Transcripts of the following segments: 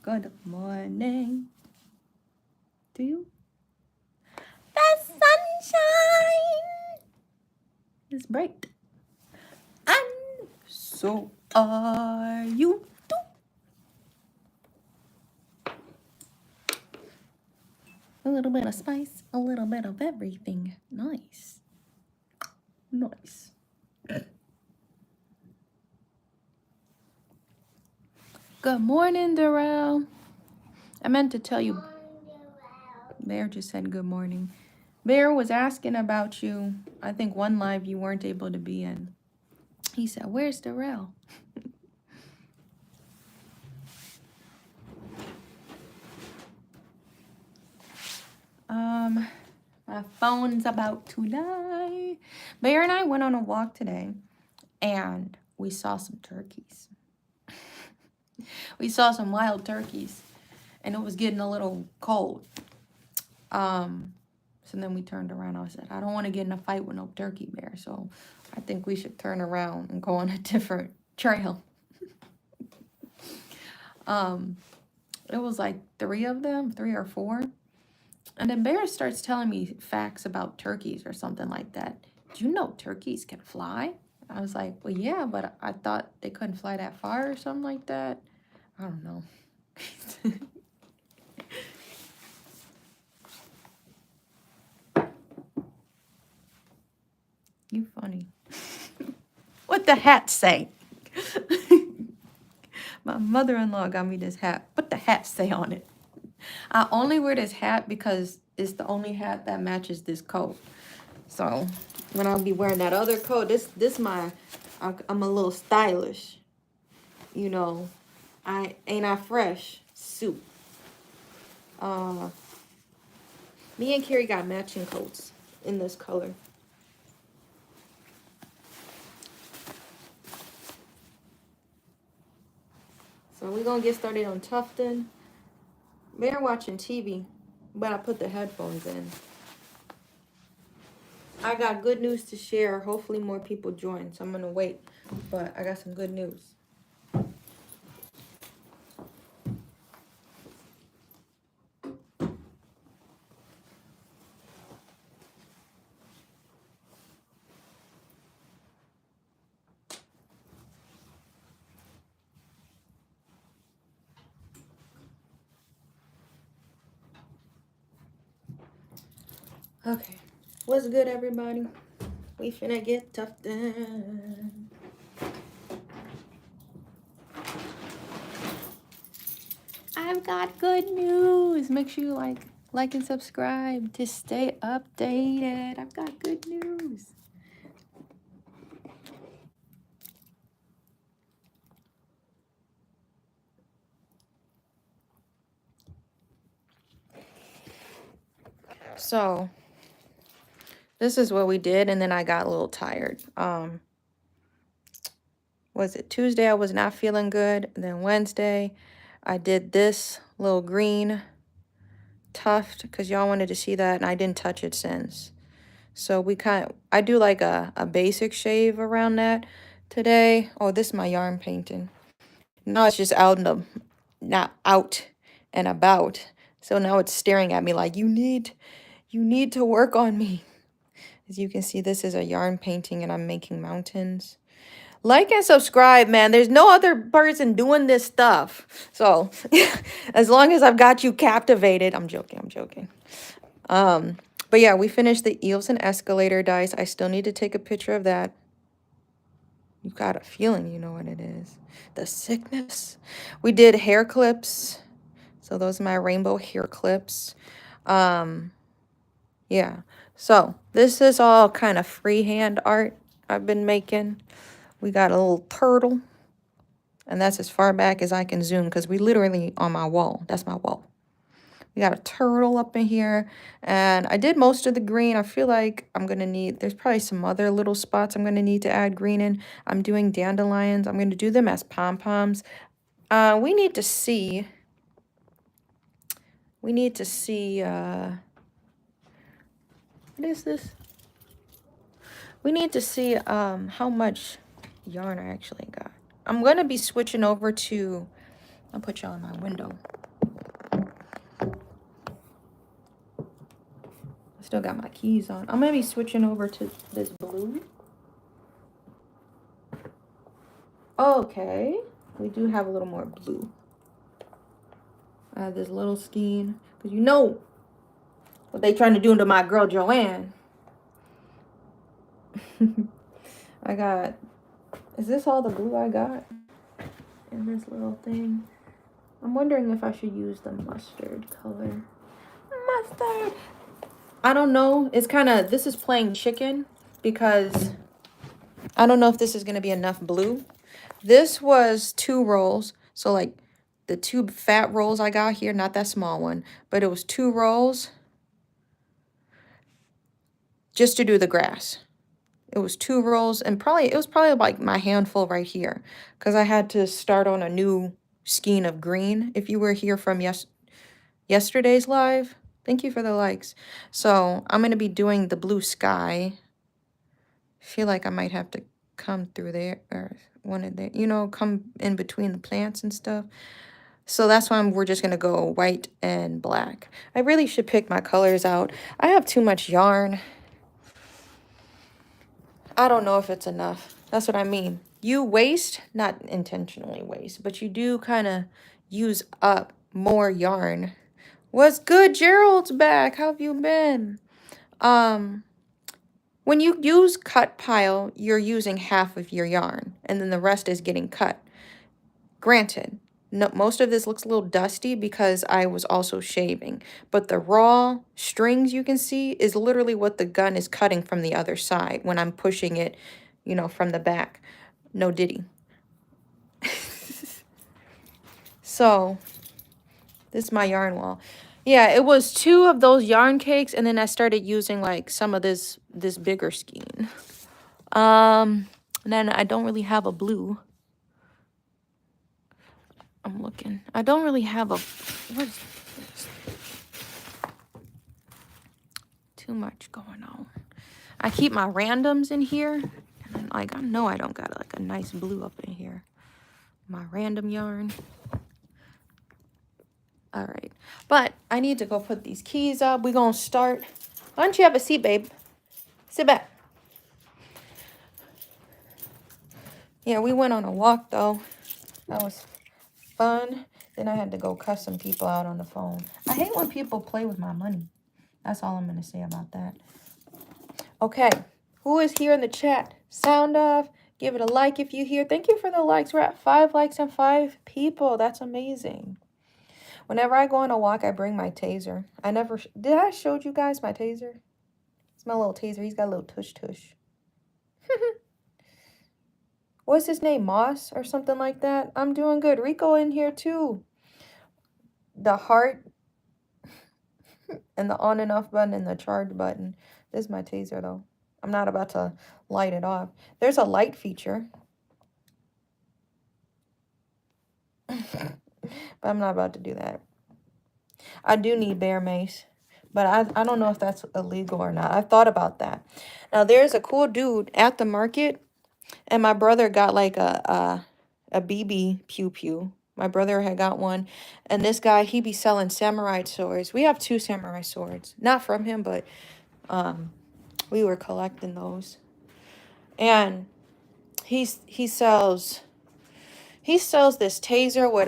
Good morning to you. The sunshine is bright. And so are you too. A little bit of spice, a little bit of everything. Nice. Nice. Good morning, Darrell. I meant to tell you. Bear just said good morning. Bear was asking about you. I think one live you weren't able to be in. He said, "Where's Darrell?" My phone's about to die. Bear and I went on a walk today, and we saw some turkeys. We saw some wild turkeys, and it was getting a little cold. So then we turned around. I said, I don't want to get in a fight with no turkey, Bear, so I think we should turn around and go on a different trail. It was like 3 of them, 3 or 4. And then Bear starts telling me facts about turkeys or something like that. Do you know turkeys can fly? I was like, well, yeah, but I thought they couldn't fly that far or something like that. I don't know. You funny. What the hat say? My mother-in-law got me this hat. What the hat say on it? I only wear this hat because it's the only hat that matches this coat. So when I'll be wearing that other coat, I'm a little stylish. You know, I fresh suit. Me and Carrie got matching coats in this color. So we're gonna get started on Tufton. They're watching TV, but I put the headphones in. I got good news to share. Hopefully more people join, so I'm gonna wait. But I got some good news. Okay, what's good, everybody? We finna get Tufton. I've got good news. Make sure you like and subscribe to stay updated. I've got good news. So this is what we did, and then I got a little tired. Was it Tuesday? I was not feeling good. And then Wednesday, I did this little green tuft because y'all wanted to see that, and I didn't touch it since. So I do like a basic shave around that today. Oh, this is my yarn painting. Now it's just not out and about. So now it's staring at me like, you need to work on me. As you can see, this is a yarn painting and I'm making mountains. Like and subscribe, man. There's no other person doing this stuff. So as long as I've got you captivated, I'm joking. But yeah, we finished the eels and escalator dice. I still need to take a picture of that. You've got a feeling you know what it is. The sickness. We did hair clips. So those are my rainbow hair clips. Yeah. So this is all kind of freehand art I've been making. We got a little turtle. And that's as far back as I can zoom because we literally on my wall. That's my wall. We got a turtle up in here. And I did most of the green. I feel like I'm going to need, there's probably some other little spots I'm going to need to add green in. I'm doing dandelions. I'm going to do them as pom-poms. We need to see, what is this? We need to see how much yarn I actually got. I'm going to be switching over to I'll put y'all in my window. I still got my keys on. I'm gonna be switching over to this blue. Okay, we do have a little more blue. I have this little skein, because you know what they trying to do to my girl Joanne. I got, is this all the blue I got in this little thing? I'm wondering if I should use the mustard color. Mustard! I don't know. It's kind of, this is playing chicken because I don't know if this is going to be enough blue. This was 2 rolls. So like the 2 fat rolls I got here, not that small one, but it was 2 rolls just to do the grass. It was 2 rolls, and it was probably like my handful right here because I had to start on a new skein of green. If you were here from yesterday's live, thank you for the likes. So I'm going to be doing the blue sky. Feel like I might have to come through there or one of the, you know, come in between the plants and stuff. So that's why we're just going to go white and black. I really should pick my colors out. I have too much yarn. I don't know if it's enough. That's what I mean. You waste, not intentionally waste, but you do kind of use up more yarn. What's good? Gerald's back. How have you been? When you use cut pile, you're using half of your yarn, and then the rest is getting cut. Granted, no, most of this looks a little dusty because I was also shaving, but the raw strings you can see is literally what the gun is cutting from the other side when I'm pushing it, you know, from the back. No diddy. So, this is my yarn wall. Yeah, it was 2 of those yarn cakes, and then I started using like some of this bigger skein. And then I don't really have a blue. I'm looking. I don't really have a, what is this? Too much going on. I keep my randoms in here. And then, like, I know I don't got like a nice blue up in here. My random yarn. All right. But I need to go put these keys up. We're going to start. Why don't you have a seat, babe? Sit back. Yeah, we went on a walk, though. That was fun. Then I had to go cuss some people out on the phone. I hate when people play with my money. That's all I'm going to say about that. Okay. Who is here in the chat? Sound off. Give it a like if you're here. Thank you for the likes. We're at 5 likes and 5 people. That's amazing. Whenever I go on a walk, I bring my taser. Did I show you guys my taser? It's my little taser. He's got a little tush. What's his name? Moss or something like that? I'm doing good. Rico in here too. The heart and the on and off button and the charge button. This is my taser though. I'm not about to light it off. There's a light feature. But I'm not about to do that. I do need bear mace. But I don't know if that's illegal or not. I've thought about that. Now, there's a cool dude at the market. And my brother got like a BB pew pew. My brother had got one. And this guy, he be selling samurai swords. We have 2 samurai swords. Not from him, but we were collecting those. And he sells this taser with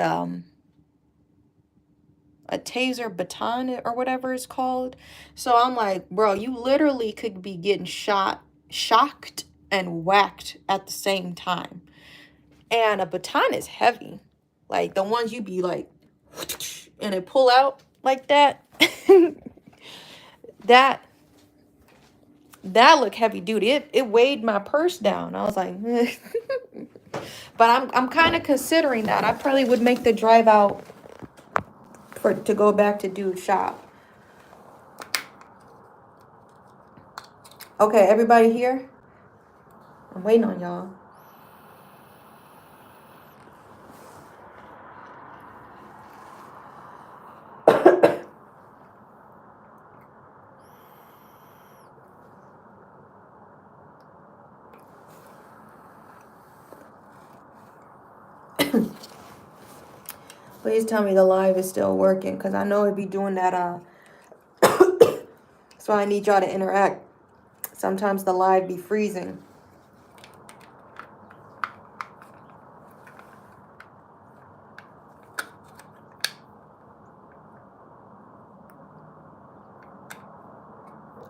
a taser baton or whatever it's called. So I'm like, bro, you literally could be getting shocked and whacked at the same time. And a baton is heavy. Like the ones you be like, and it pull out like that. that look heavy duty. It weighed my purse down. I was like, but I'm kind of considering that. I probably would make the drive out to go back to dude's shop. Okay, everybody here? I'm waiting on y'all. Please tell me the live is still working, because I know it'd be doing that. So I need y'all to interact. Sometimes the live be freezing.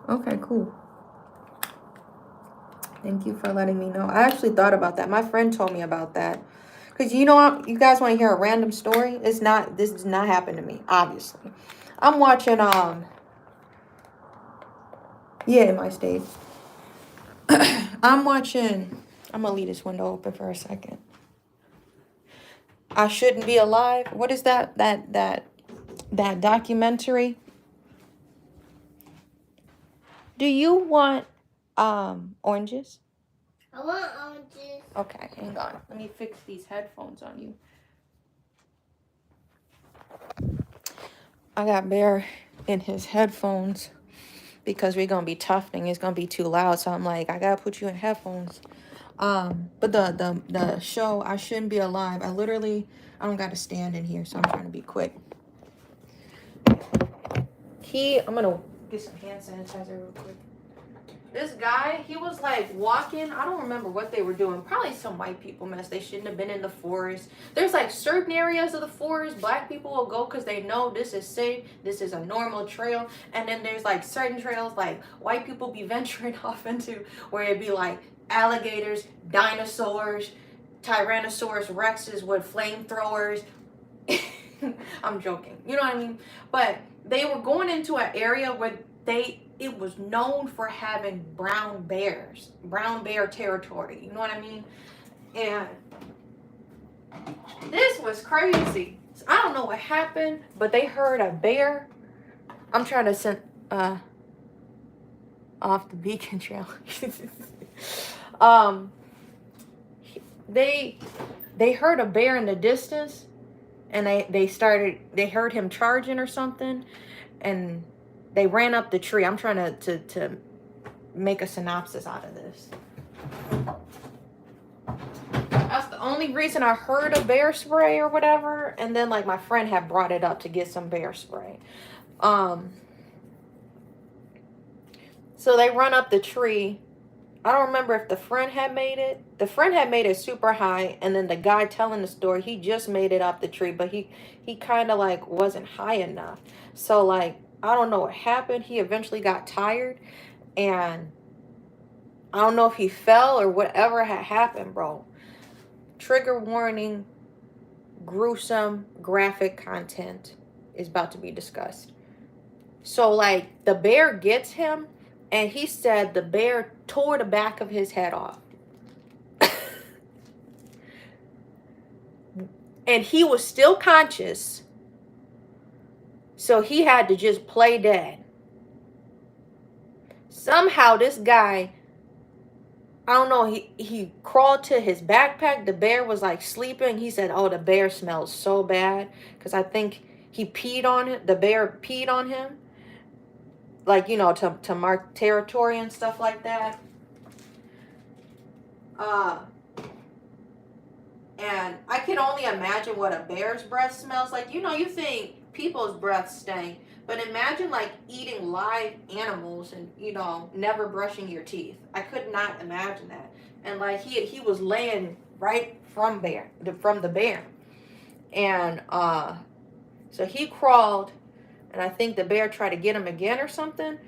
Okay, cool. Thank you for letting me know. I actually thought about that. My friend told me about that. Because you know, you guys want to hear a random story? This does not happen to me, obviously. I'm watching, yeah, in my state. I'm watching, I'm going to leave this window open for a second. I Shouldn't Be Alive. What is that documentary? Do you want, oranges? I want oranges. Okay, hang on. Let me fix these headphones on you. I got Bear in his headphones because we're gonna be tufting. It's gonna be too loud, so I'm like, I gotta put you in headphones. But the show I Shouldn't Be Alive. I don't got to stand in here, so I'm trying to be quick. I'm gonna get some hand sanitizer real quick. This guy, he was like walking. I don't remember what they were doing. Probably some white people mess. They shouldn't have been in the forest. There's like certain areas of the forest black people will go because they know this is safe. This is a normal trail. And then there's like certain trails like white people be venturing off into where it'd be like alligators, dinosaurs, Tyrannosaurus Rexes with flamethrowers. I'm joking. You know what I mean? But they were going into an area where it was known for having brown bear territory. You know what I mean? And this was crazy. So I don't know what happened, but they heard a bear. I'm trying to send off the beacon trail. They heard a bear in the distance, and they heard him charging or something, and they ran up the tree. I'm trying to make a synopsis out of this. That's the only reason I heard of bear spray or whatever. And then like my friend had brought it up to get some bear spray. So they run up the tree. I don't remember if the friend had made it. The friend had made it super high, and then the guy telling the story, he just made it up the tree, but he kind of like wasn't high enough. So like, I don't know what happened. He eventually got tired, and I don't know if he fell or whatever had happened, bro. Trigger warning, gruesome, graphic content is about to be discussed. So like, the bear gets him, and he said the bear tore the back of his head off. And he was still conscious. So he had to just play dead. Somehow this guy, I don't know, he crawled to his backpack. The bear was like sleeping. He said, oh, the bear smells so bad. Because I think he peed on it. The bear peed on him. Like, you know, to mark territory and stuff like that. And I can only imagine what a bear's breath smells like. You know, you think people's breath stink, but imagine like eating live animals and, you know, never brushing your teeth. I could not imagine that. And like he was laying right from the bear. And so he crawled, and I think the bear tried to get him again or something.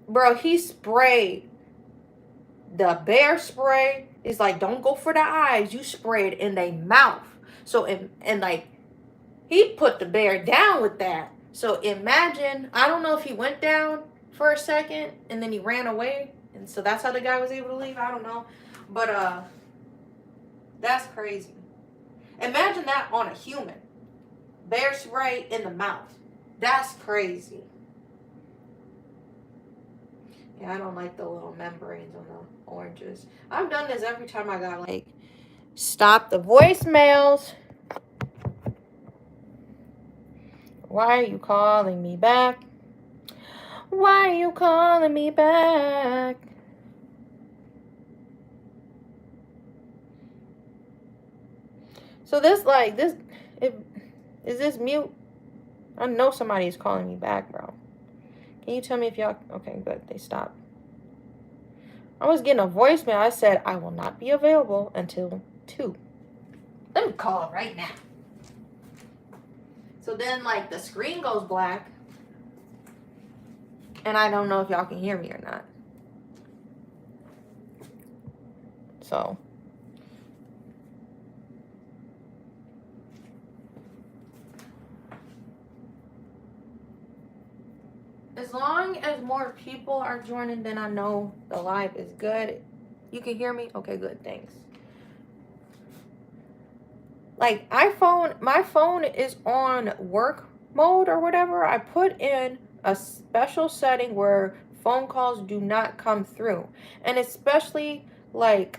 Bro, he sprayed the bear spray. Is like, don't go for the eyes. You spray it in their mouth. So, and like, he put the bear down with that. So imagine, I don't know if he went down for a second and then he ran away. And so that's how the guy was able to leave. I don't know. But that's crazy. Imagine that on a human. Bear spray in the mouth. That's crazy. Yeah, I don't like the little membranes on the oranges. I've done this every time I got like, stop the voicemails. Why are you calling me back? Why are you calling me back? So this Is this mute? I know somebody is calling me back, bro. Can you tell me if y'all... Okay, good. They stopped. I was getting a voicemail. I said, I will not be available until 2. Let me call right now. So then, like, the screen goes black. And I don't know if y'all can hear me or not. So... as long as more people are joining, then I know the live is good. You can hear me? Okay, good. Thanks. Like, my phone is on work mode or whatever. I put in a special setting where phone calls do not come through. And especially, like,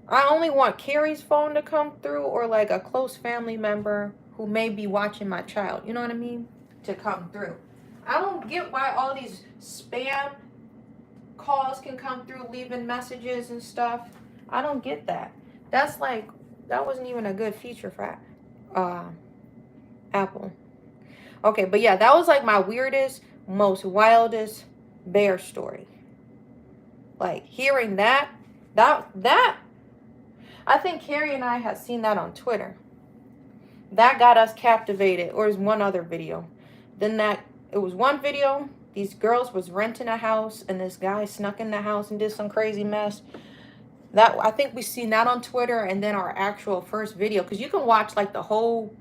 I only want Carrie's phone to come through, or like a close family member who may be watching my child. You know what I mean? To come through. I don't get why all these spam calls can come through leaving messages and stuff. I don't get that. That's like, that wasn't even a good feature for Apple. Okay, but yeah, that was like my weirdest, most wildest bear story. Like, hearing that, I think Carrie and I had seen that on Twitter. That got us captivated. Or is one other video. Then it was one video. These girls was renting a house, and this guy snuck in the house and did some crazy mess. That, I think we seen that on Twitter, and then our actual first video, because you can watch like a whole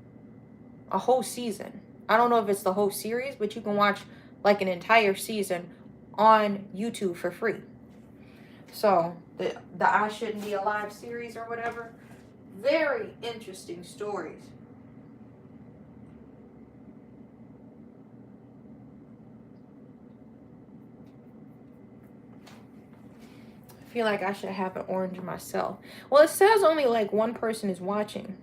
season. I don't know if it's the whole series, but you can watch like an entire season on YouTube for free. So the I Shouldn't Be Alive series or whatever, very interesting stories. I feel like I should have an orange myself. Well, it says only like one person is watching.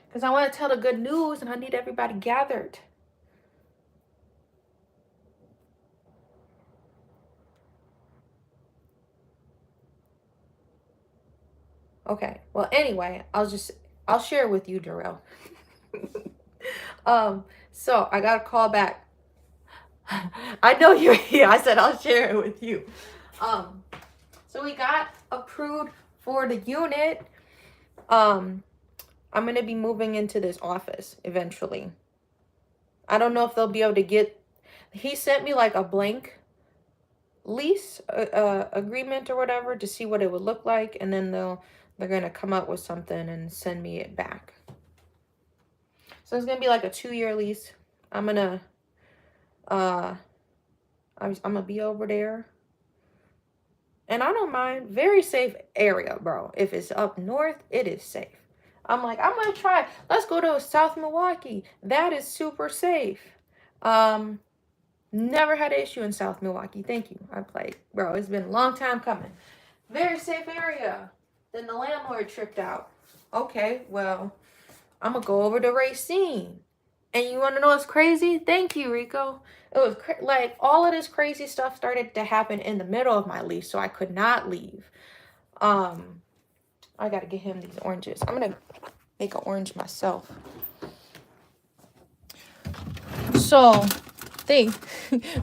Because I want to tell the good news and I need everybody gathered. Okay. Well, anyway, I'll share with you, Jarrell. So I got a call back. I know you're here. I said I'll share it with you. So we got approved for the unit. I'm gonna be moving into this office eventually. I don't know if they'll be able to get. He sent me like a blank lease agreement or whatever to see what it would look like, and then they're gonna come up with something and send me it back. So it's gonna be like a 2-year lease. I'm gonna be over there. And I don't mind. Very safe area, bro. If it's up north, it is safe. I'm like, I'm gonna try. Let's go to South Milwaukee. That is super safe. Never had an issue in South Milwaukee. Thank you. I played. Bro, it's been a long time coming. Very safe area. Then the landlord tripped out. Okay, well, I'm gonna go over to Racine. And you want to know what's crazy? Thank you, Rico. It was like all of this crazy stuff started to happen in the middle of my lease, so I could not leave. I gotta get him these oranges. I'm gonna make an orange myself. So they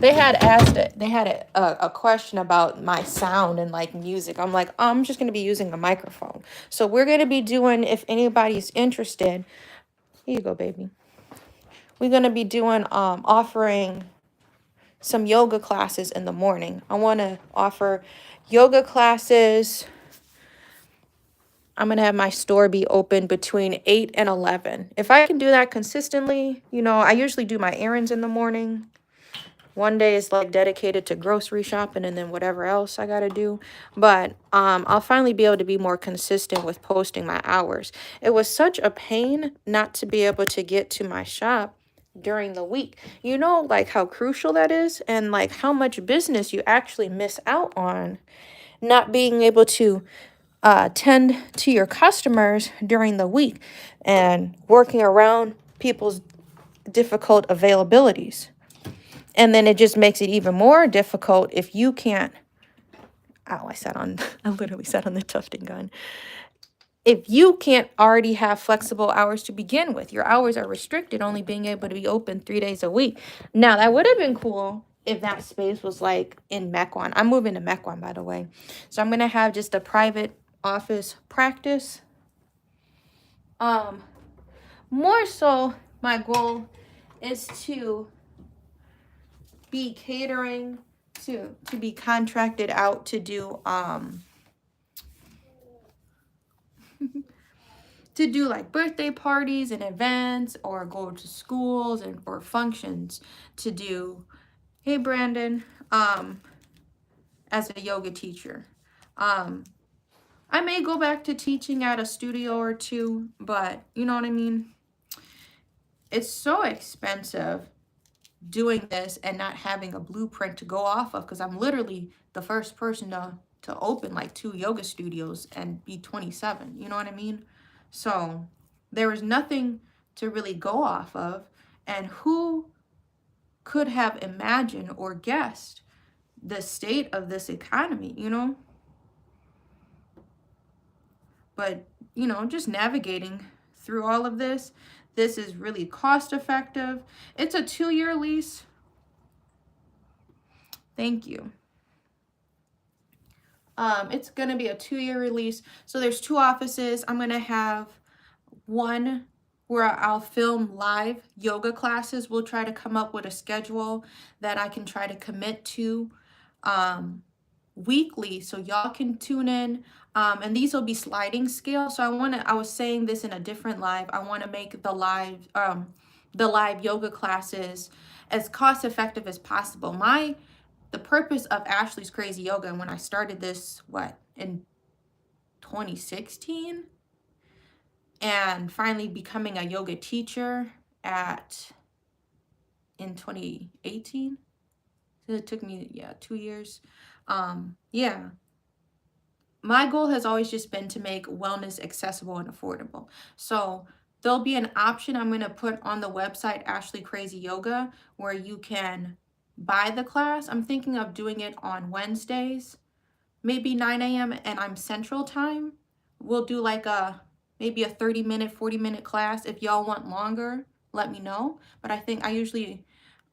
had asked it. They had a question about my sound and like music. I'm like, I'm just gonna be using a microphone. So we're gonna be doing, if anybody's interested. Here you go, baby. We're going to be doing, offering some yoga classes in the morning. I want to offer yoga classes. I'm going to have my store be open between 8 and 11. If I can do that consistently, you know, I usually do my errands in the morning. One day is like dedicated to grocery shopping and then whatever else I got to do. But I'll finally be able to be more consistent with posting my hours. It was such a pain not to be able to get to my shop during the week. You know, like how crucial that is and like how much business you actually miss out on not being able to tend to your customers during the week and working around people's difficult availabilities. And then it just makes it even more difficult if you can't Ow, I literally sat on the tufting gun. If you can't already have flexible hours to begin with, your hours are restricted, only being able to be open 3 days a week. Now, that would have been cool if that space was like in Mequon. I'm moving to Mequon, by the way. So I'm going to have just a private office practice. More so, my goal is to be catering, to be contracted out to do to do like birthday parties and events, or go to schools and or functions to do, hey Brandon, as a yoga teacher. I may go back to teaching at a studio or two, but you know what I mean? It's so expensive doing this and not having a blueprint to go off of, because I'm literally the first person to open like 2 yoga studios and be 27. You know what I mean? So there was nothing to really go off of. And who could have imagined or guessed the state of this economy, you know? But, you know, just navigating through all of this, this is really cost effective. It's a 2-year lease. Thank you. It's going to be a 2-year release. So there's 2 offices. I'm going to have one where I'll film live yoga classes. We'll try to come up with a schedule that I can try to commit to weekly, so y'all can tune in. And these will be sliding scale. So I was saying this in a different live. I want to make the live yoga classes as cost effective as possible. The purpose of Ashlee's Crazy Yoga, and when I started this, in 2016, and finally becoming a yoga teacher in 2018. So it took me, 2 years. My goal has always just been to make wellness accessible and affordable. So there'll be an option I'm going to put on the website, Ashlee Crazy Yoga, where you can buy the class. I'm thinking of doing it on Wednesdays, maybe 9 a.m. and I'm Central Time. We'll do like maybe a 30-minute, 40-minute class. If y'all want longer, let me know. But I think I usually,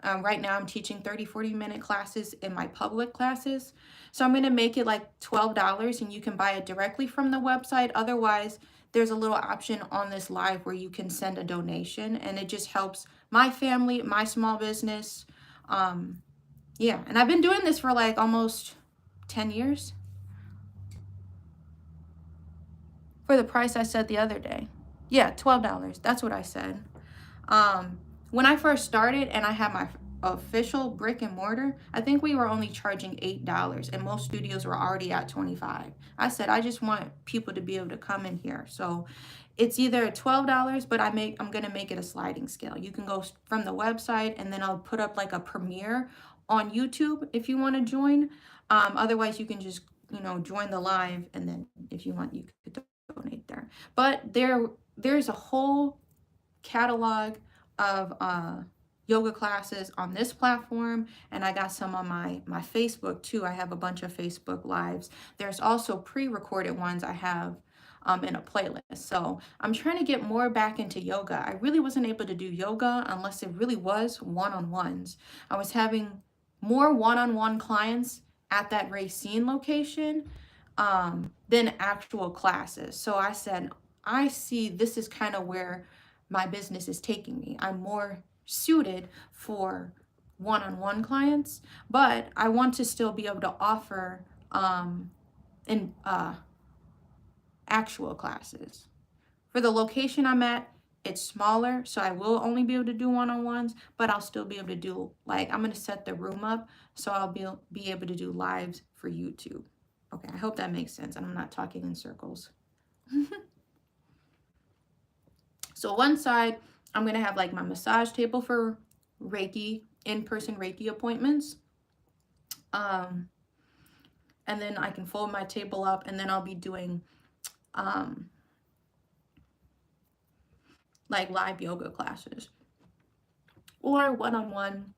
right now I'm teaching 30, 40-minute classes in my public classes. So I'm going to make it like $12 and you can buy it directly from the website. Otherwise, there's a little option on this live where you can send a donation, and it just helps my family, my small business. And I've been doing this for like almost 10 years. For the price I said the other day. Yeah, $12. That's what I said. When I first started and I had my official brick and mortar, I think we were only charging $8, and most studios were already at $25. I said, I just want people to be able to come in here. So it's either $12, but I'm gonna make it a sliding scale. You can go from the website, and then I'll put up like a premiere on YouTube if you want to join. Otherwise, you can just join the live, and then if you want, you could donate there. But there's a whole catalog of yoga classes on this platform, and I got some on my Facebook too. I have a bunch of Facebook lives. There's also pre-recorded ones I have in a playlist. So I'm trying to get more back into yoga. I really wasn't able to do yoga unless it really was one-on-ones. I was having more one-on-one clients at that Racine location than actual classes. So I said, I see this is kind of where my business is taking me. I'm more suited for one-on-one clients, but I want to still be able to offer actual classes. For the location I'm at, it's smaller, so I will only be able to do one-on-ones, but I'll still be able to do, like, I'm going to set the room up so I'll be able to do lives for YouTube. Okay, I hope that makes sense and I'm not talking in circles. So one side, I'm going to have like my massage table for Reiki, in-person Reiki appointments. And then I can fold my table up, and then I'll be doing like live yoga classes or one-on-one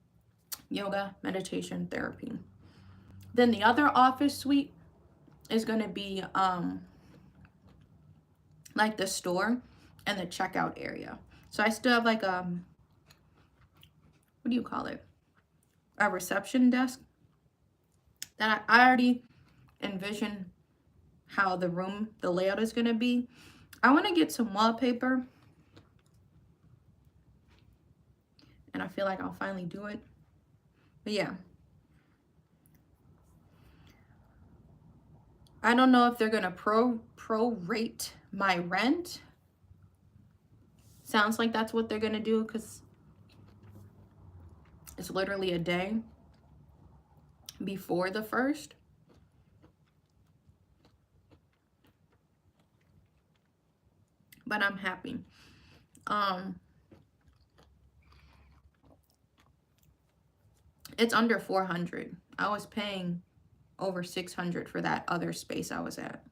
yoga, meditation, therapy. Then the other office suite is going to be like the store and the checkout area. So I still have like what do you call it? A reception desk that I already envision how the room, the layout is going to be. I want to get some wallpaper, and I feel like I'll finally do it. But yeah, I don't know if they're going to prorate my rent. Sounds like that's what they're going to do, because it's literally a day before the 1st. But I'm happy. It's under 400. I was paying over 600 for that other space I was at.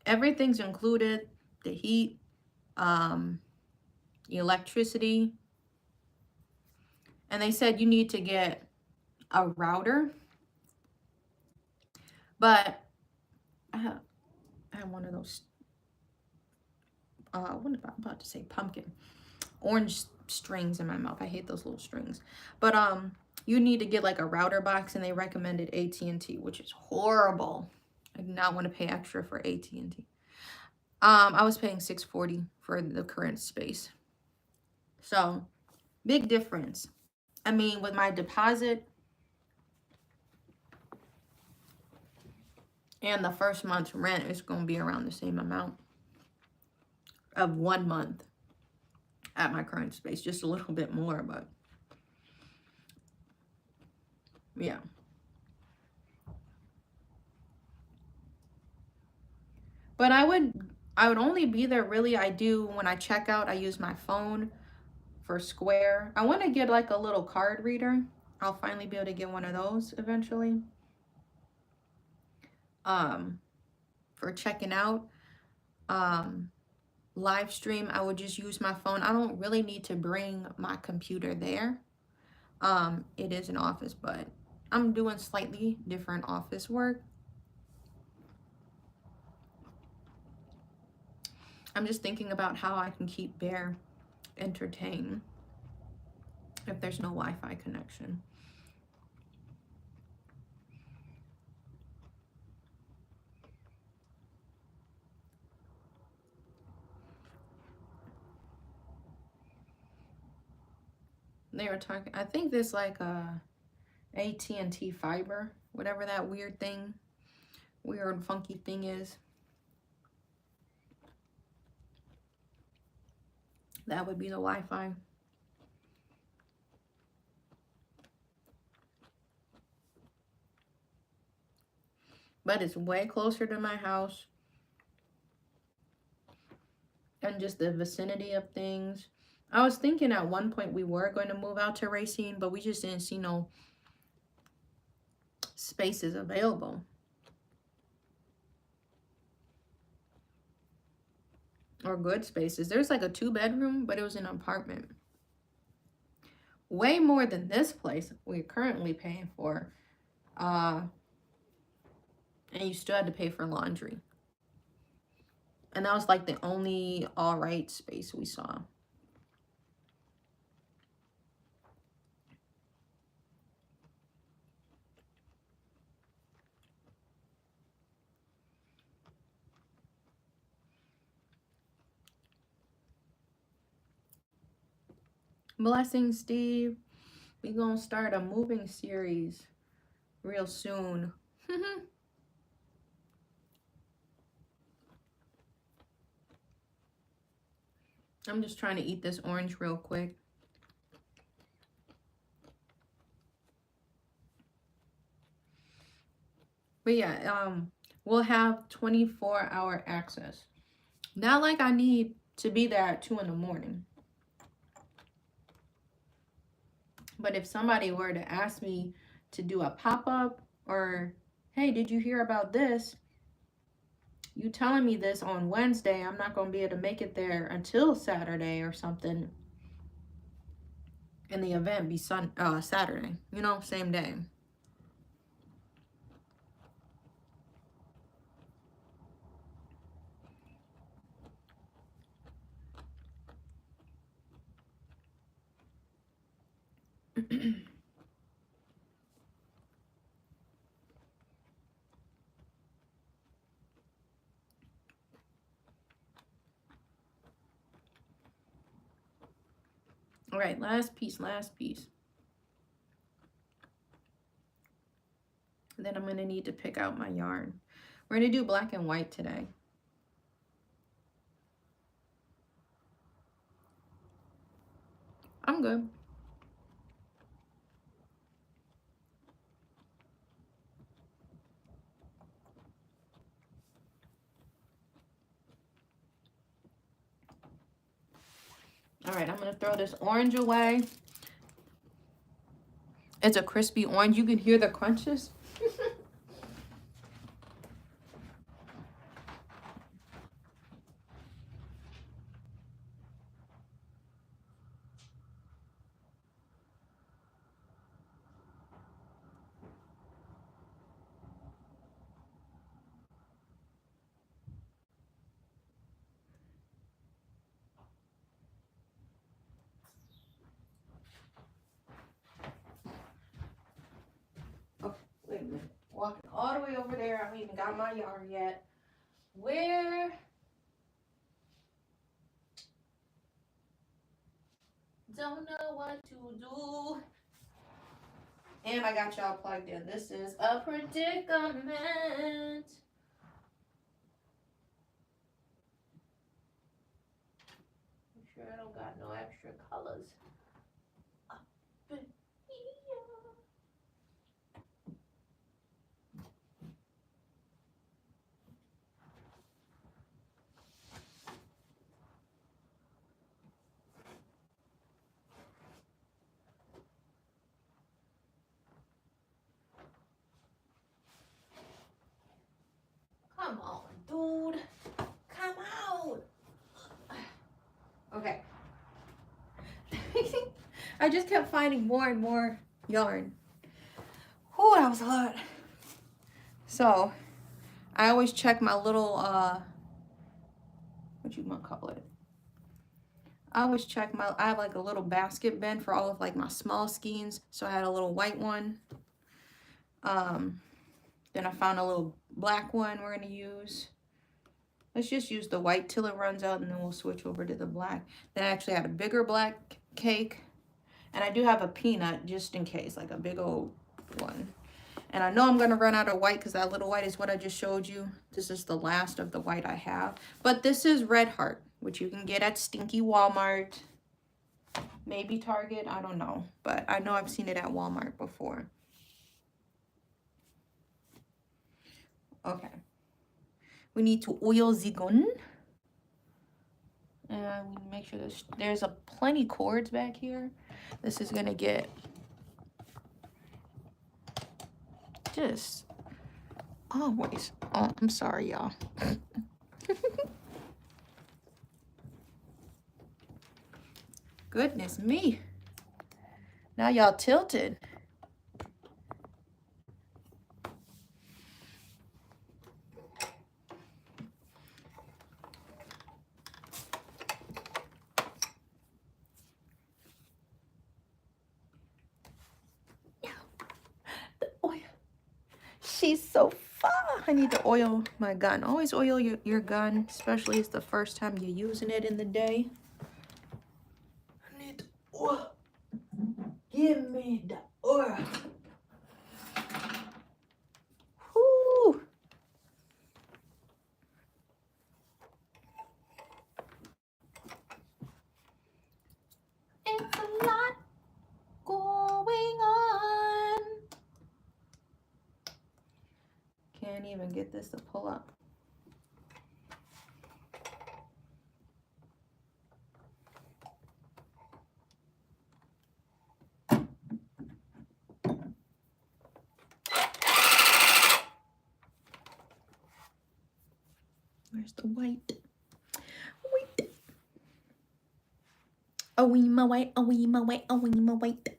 Everything's included: the heat, electricity, and they said you need to get a router. But I have one of those, what am I about to say? Pumpkin. Orange strings in my mouth. I hate those little strings. But you need to get like a router box, and they recommended AT&T, which is horrible. I do not want to pay extra for AT&T. I was paying $640 for the current space. So, big difference. I mean, with my deposit and the first month's rent, it's going to be around the same amount of 1 month at my current space. Just a little bit more, but yeah. But I would only be there, really. I do, when I check out, I use my phone for Square. I want to get like a little card reader. I'll finally be able to get one of those eventually. For checking out. Live stream, I would just use my phone. I don't really need to bring my computer there. It is an office, but I'm doing slightly different office work. I'm just thinking about how I can keep Bear entertained if there's no Wi-Fi connection. They were talking, I think there's like a AT&T fiber, whatever that weird funky thing is. That would be the Wi-Fi. But it's way closer to my house and just the vicinity of things. I was thinking at one point we were going to move out to Racine, but we just didn't see no spaces available. Or good spaces. There's like a 2-bedroom, but it was an apartment. Way more than this place we're currently paying for. And you still had to pay for laundry. And that was like the only alright space we saw. Blessings, Steve. We gonna start a moving series real soon. I'm just trying to eat this orange real quick. But yeah, we'll have 24-hour access. Not like I need to be there at 2 in the morning. But if somebody were to ask me to do a pop-up, or, hey, did you hear about this? You telling me this on Wednesday, I'm not going to be able to make it there until Saturday or something. And the event be Saturday, you know, same day. All right, last piece, last piece. Then I'm gonna need to pick out my yarn. We're gonna do black and white today. I'm good. All right, I'm gonna throw this orange away. It's a crispy orange. You can hear the crunches. Okay, wait a minute. Walking all the way over there. I haven't even got my yarn yet. Where? Don't know what to do. And I got y'all plugged in. This is a predicament. Make sure I don't got no extra colors up in here. Come on, dude. Come out. Okay. I just kept finding more and more yarn. Oh, that was a lot. So, I always check my little, what you want to call it? I always check I have like a little basket bin for all of like my small skeins. So I had a little white one. Then I found a little black one we're going to use. Let's just use the white till it runs out and then we'll switch over to the black. Then I actually had a bigger black cake. And I do have a peanut just in case, like a big old one. And I know I'm going to run out of white because that little white is what I just showed you. This is the last of the white I have. But this is Red Heart, which you can get at Stinky Walmart. Maybe Target, I don't know. But I know I've seen it at Walmart before. Okay. We need to oil the gun. And we make sure there's a plenty cords back here. This is gonna get just always. Oh, I'm sorry, y'all. Goodness me. Now y'all tilted. She's so far. I need to oil my gun. Always oil your gun, especially if it's the first time you're using it in the day. I need to oil. Give me the oil. Whoo. It's a lot going on. Can't even get this to pull up. Where's the white? White. Oh, we my white. Oh, we my white. Oh, we my white.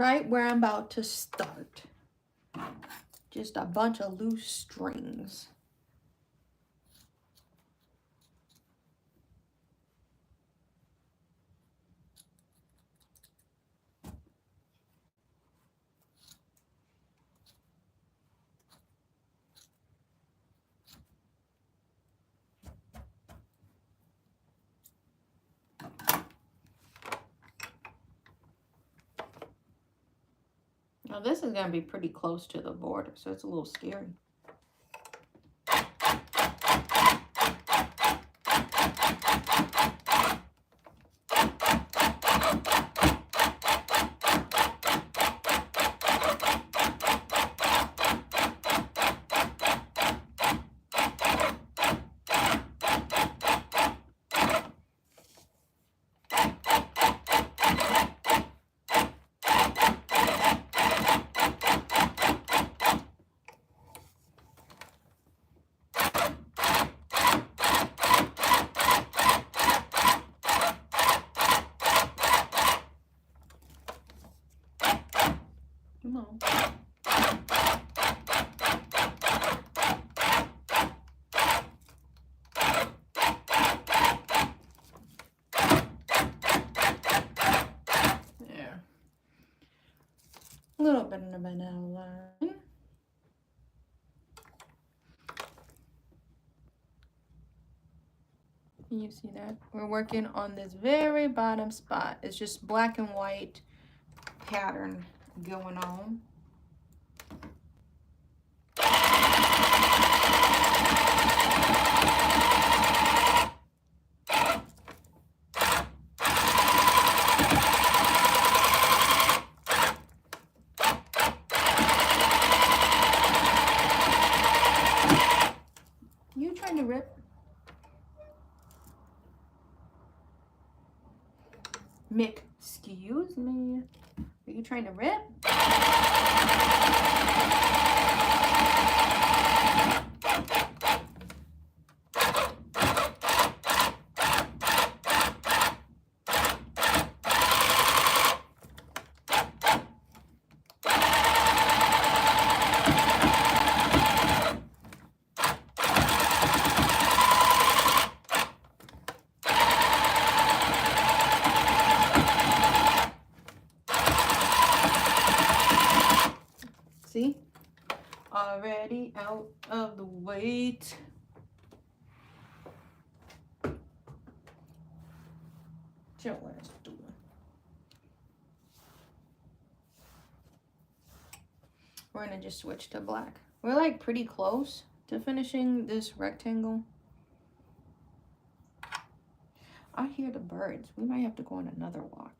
right where I'm about to start. Just a bunch of loose strings. Now this is going to be pretty close to the border, so it's a little scary. Come on. There. A little bit of an outline. Can you see that? We're working on this very bottom spot. It's just black and white pattern going on. You trying to rip? Mick, excuse me. Are you trying to rip? See? Already out of the weight. Chill, what it's doing. We're gonna just switch to black. We're like pretty close to finishing this rectangle. I hear the birds. We might have to go on another walk.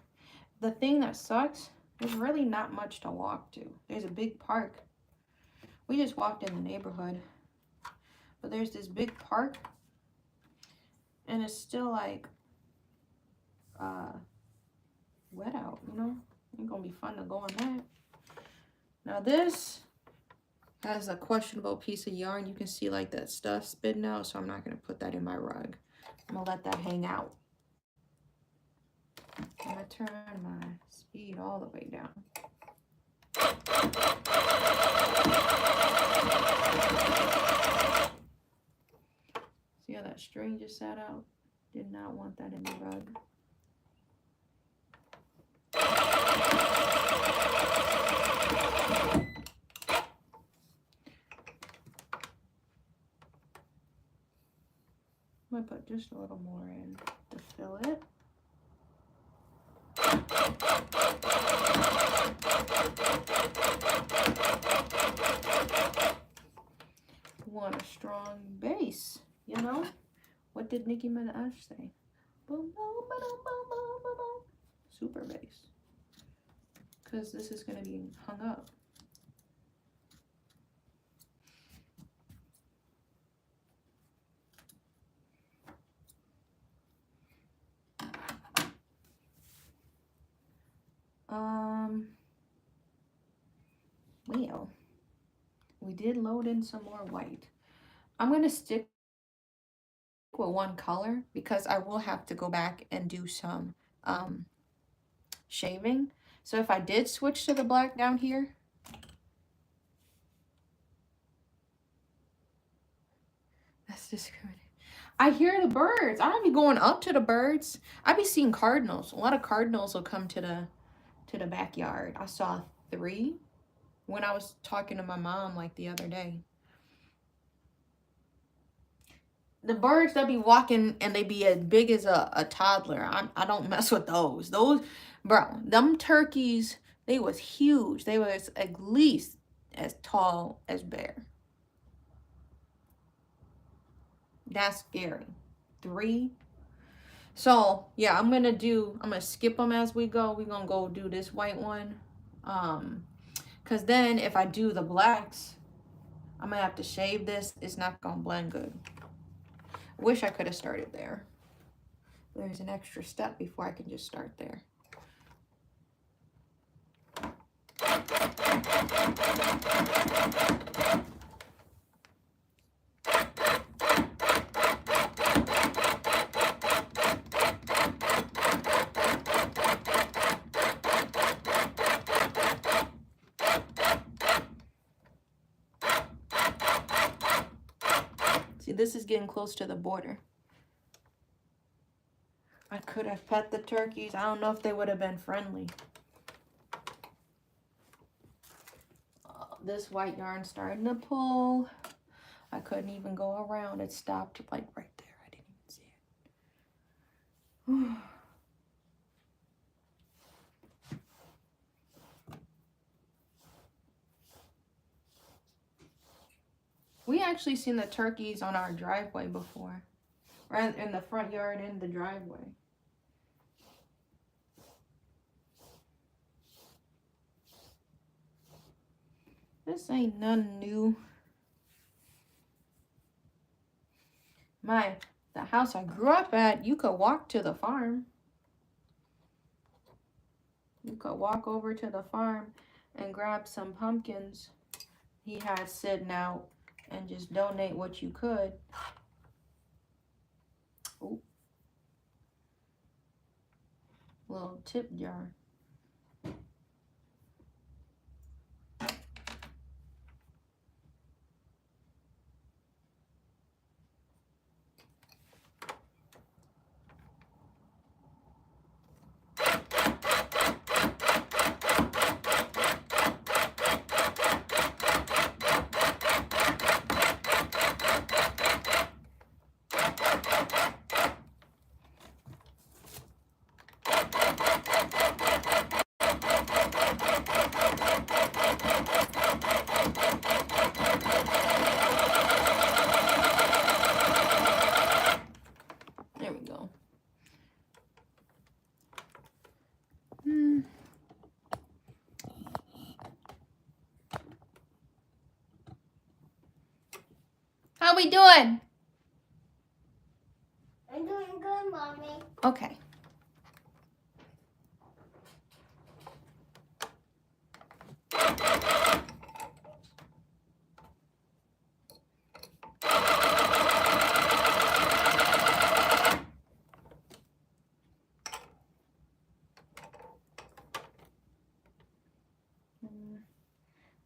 The thing that sucks, there's really not much to walk to. There's a big park. We just walked in the neighborhood. But there's this big park. And it's still like wet out, you know? Ain't gonna be fun to go on that. Now this has a questionable piece of yarn. You can see like that stuff spitting out, so I'm not gonna put that in my rug. I'm gonna let that hang out. I'm gonna turn my speed all the way down. See how that string just sat out? Did not want that in the rug. I'm gonna put just a little more in to fill it. Want a strong base, you know? What did Nicki Minaj say? Boom, boom, boom, boom, boom, boom, boom. Super bass. Because this is going to be hung up. Well, we did load in some more white. I'm going to stick with one color because I will have to go back and do some shaving. So if I did switch to the black down here, that's discriminating. I hear the birds. I don't be going up to the birds. I be seeing cardinals. A lot of cardinals will come to the backyard. I saw 3 when I was talking to my mom like the other day. The birds that be walking and they be as big as a toddler. I don't mess with those. Those, bro, them turkeys, they was huge. They was at least as tall as bear. That's scary. 3. So yeah, I'm gonna skip them as we go. We're gonna go do this white one. Cause then if I do the blacks, I'm gonna have to shave this. It's not gonna blend good. Wish I could have started there. There's an extra step before I can just start there. See, this is getting close to the border. I could have pet the turkeys. I don't know if they would have been friendly. This white yarn starting to pull. I couldn't even go around. It stopped like right there. I didn't even see it. We actually seen the turkeys on our driveway before. Right in the front yard and the driveway. This ain't nothing new. The house I grew up at, you could walk to the farm. You could walk over to the farm and grab some pumpkins he had sitting out and just donate what you could. Ooh. Little tip jar. There we go. How we doing? I'm doing good, Mommy. Okay.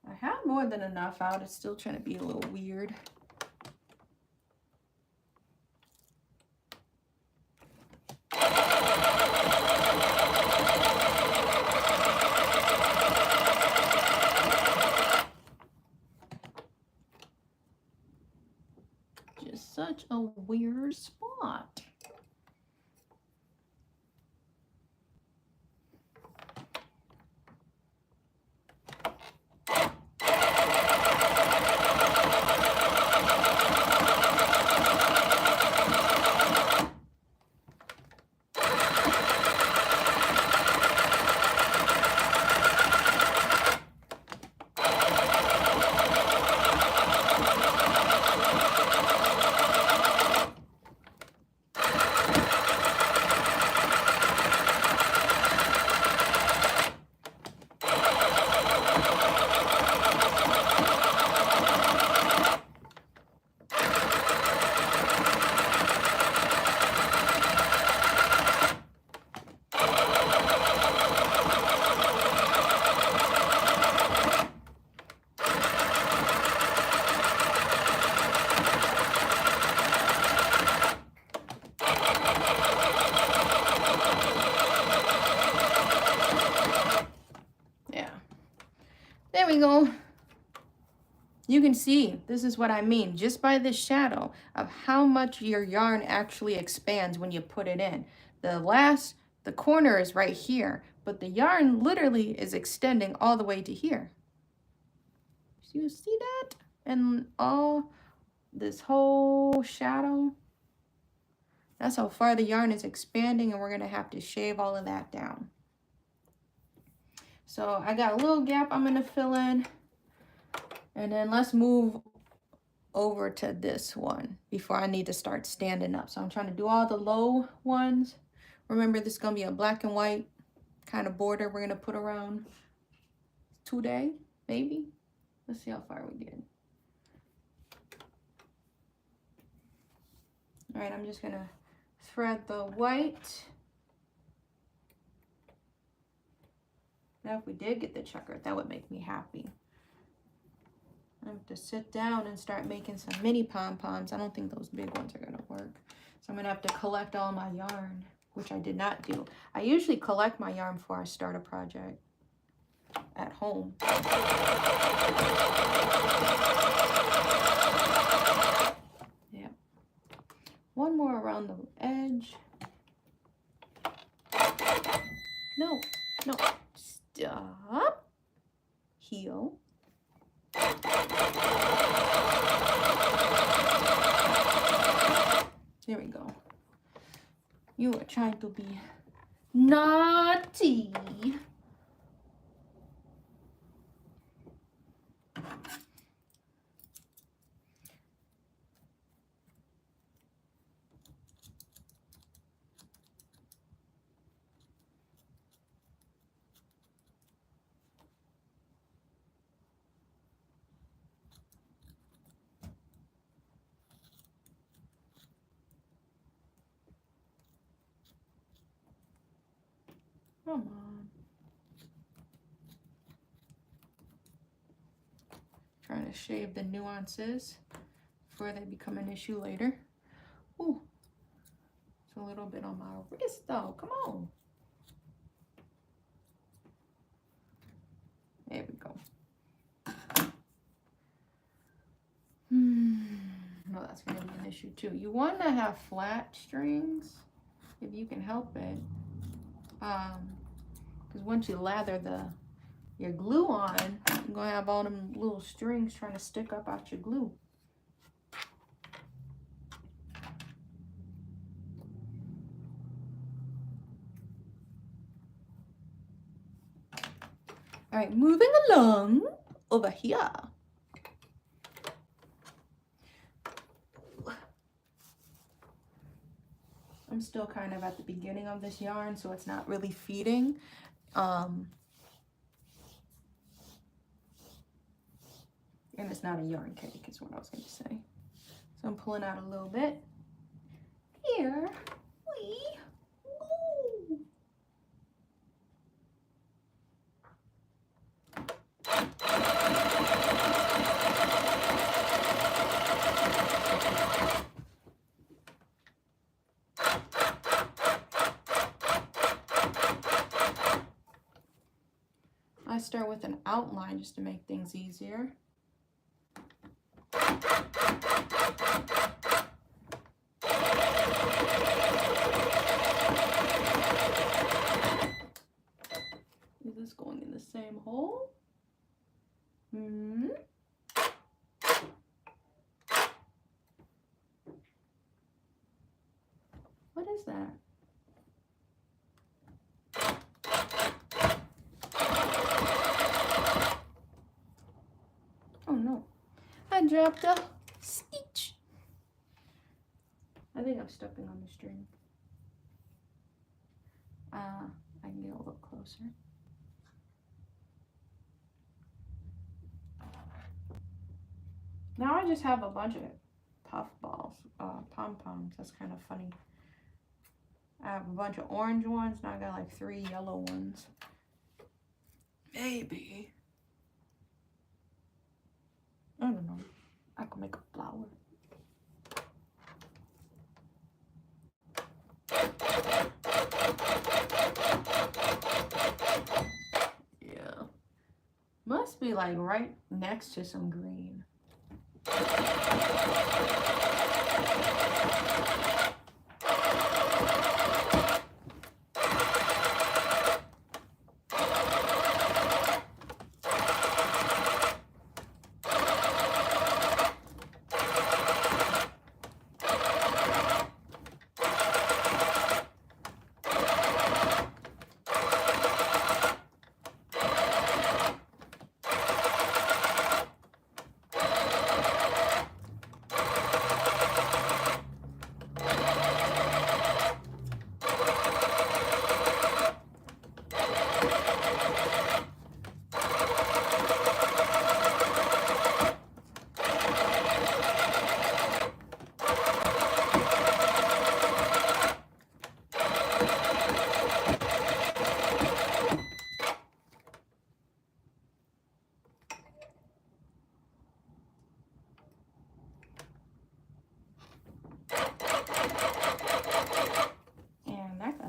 I have more than enough out. It's still trying to be a little weird. Just such a weird spot. we go. You can see, this is what I mean, just by this shadow of how much your yarn actually expands when you put it in. The corner is right here, but the yarn literally is extending all the way to here. Do you see that? And all this whole shadow, that's how far the yarn is expanding, and we're gonna have to shave all of that down. So I got a little gap I'm gonna fill in, and then let's move over to this one before I need to start standing up. So I'm trying to do all the low ones. Remember, this is gonna be a black and white kind of border we're gonna put around today, maybe. Let's see how far we get. All right, I'm just gonna thread the white. Now if we did get the checker, that would make me happy. I have to sit down and start making some mini pom-poms. I don't think those big ones are gonna work. So I'm gonna have to collect all my yarn, which I did not do. I usually collect my yarn before I start a project at home. Yeah. One more around the edge. No, no, stop. Heel. There we go. You are trying to be naughty. Come on. Trying to shave the nuances before they become an issue later. Ooh, it's a little bit on my wrist though. Come on. There we go. No, that's going to be an issue too. You want to have flat strings if you can help it. Because once you lather your glue on, you're going to have all them little strings trying to stick up out your glue. All right, moving along over here. I'm still kind of at the beginning of this yarn, so it's not really feeding. And it's not a yarn cake, is what I was going to say. So I'm pulling out a little bit. Here we go. I start with an outline just to make things easier. Is this going in the same hole? What is that? Oh no, I dropped a stitch. I think I'm stepping on the string. I can get a little closer. Now I just have a bunch of puff balls, pom-poms. That's kind of funny. I have a bunch of orange ones. Now I got like 3 yellow ones. Maybe. I don't know. I could make a flower. Yeah. Must be like right next to some green.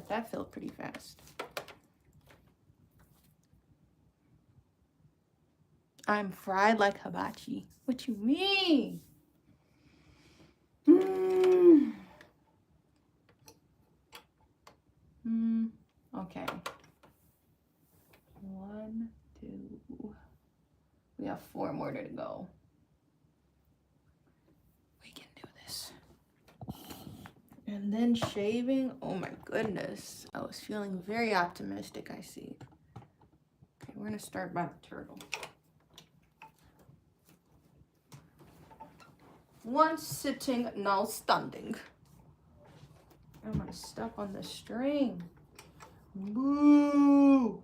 That filled pretty fast. I'm fried like hibachi. What you mean? Okay. 1, 2. We have 4 more to go. We can do this. And then shaving. Oh my goodness. I was feeling very optimistic, I see. Okay, we're gonna start by the turtle. One sitting, now standing. I'm gonna step on the string. Boo!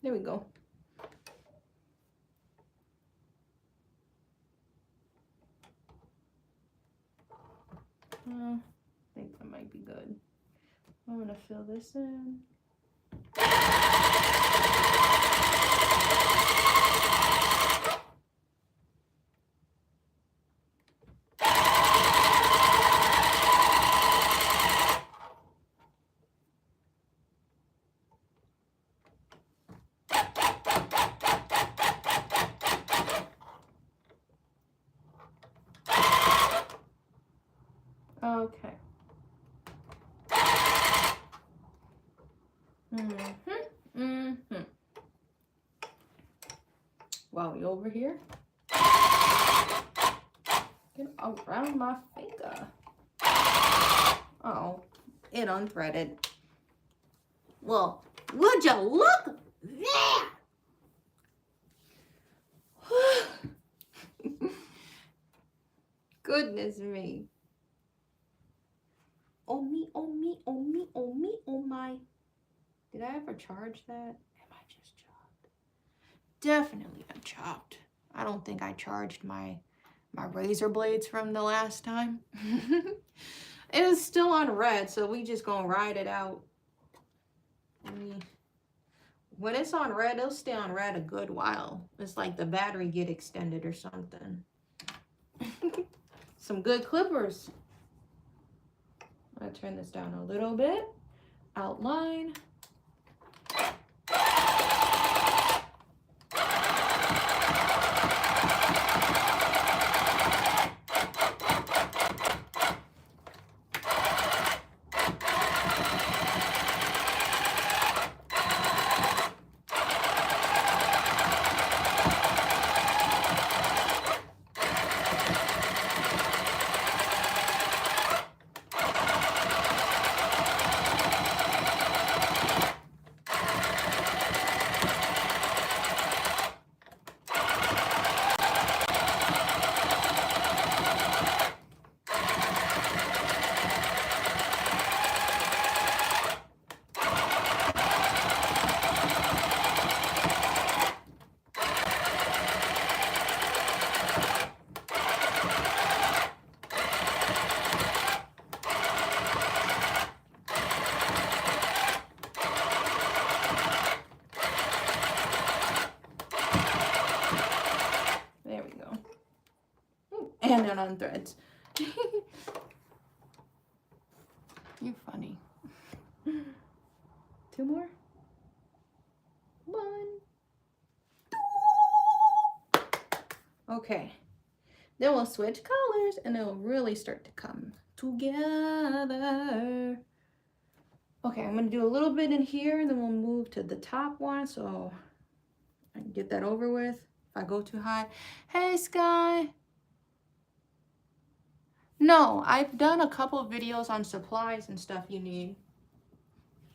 There we go. I think that might be good. I'm gonna fill this in. Okay. While we over here, get around my finger. Oh, it unthreaded. Well, would you look there? Goodness me. Oh me, oh me, oh me, oh me, oh my. Did I ever charge that? Am I just chopped? Definitely I'm chopped. I don't think I charged my razor blades from the last time. It was still on red, so we just gonna ride it out. When it's on red, it'll stay on red a good while. It's like the battery get extended or something. Some good clippers. I'll turn this down a little bit. Outline. There we go. And then on threads. You're funny. 2 more. 1. Okay. Then we'll switch colors and it'll really start to come together. Okay, I'm gonna do a little bit in here and then we'll move to the top one so I can get that over with. If I go too high. Hey, Sky. No, I've done a couple videos on supplies and stuff you need.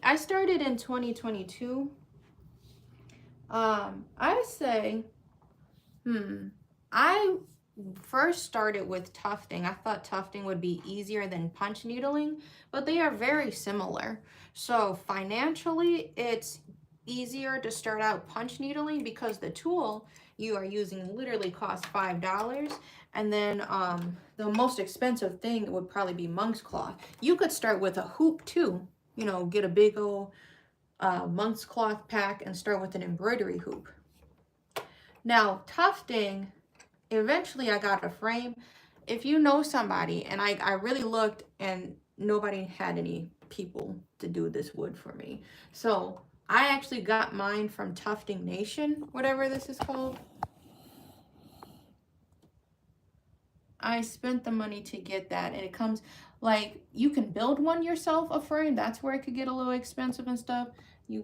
I started in 2022. I say, I first started with tufting. I thought tufting would be easier than punch needling, but they are very similar. So financially, it's easier to start out punch needling because the tool you are using literally costs $5. And then the most expensive thing would probably be monk's cloth. You could start with a hoop too. You know, get a big old monk's cloth pack and start with an embroidery hoop. Now, tufting, eventually I got a frame. If you know somebody, and I really looked and nobody had any people to do this wood for me. So I actually got mine from Tufting Nation, whatever this is called. I spent the money to get that, and it comes, like, you can build one yourself, a frame. That's where it could get a little expensive and stuff. You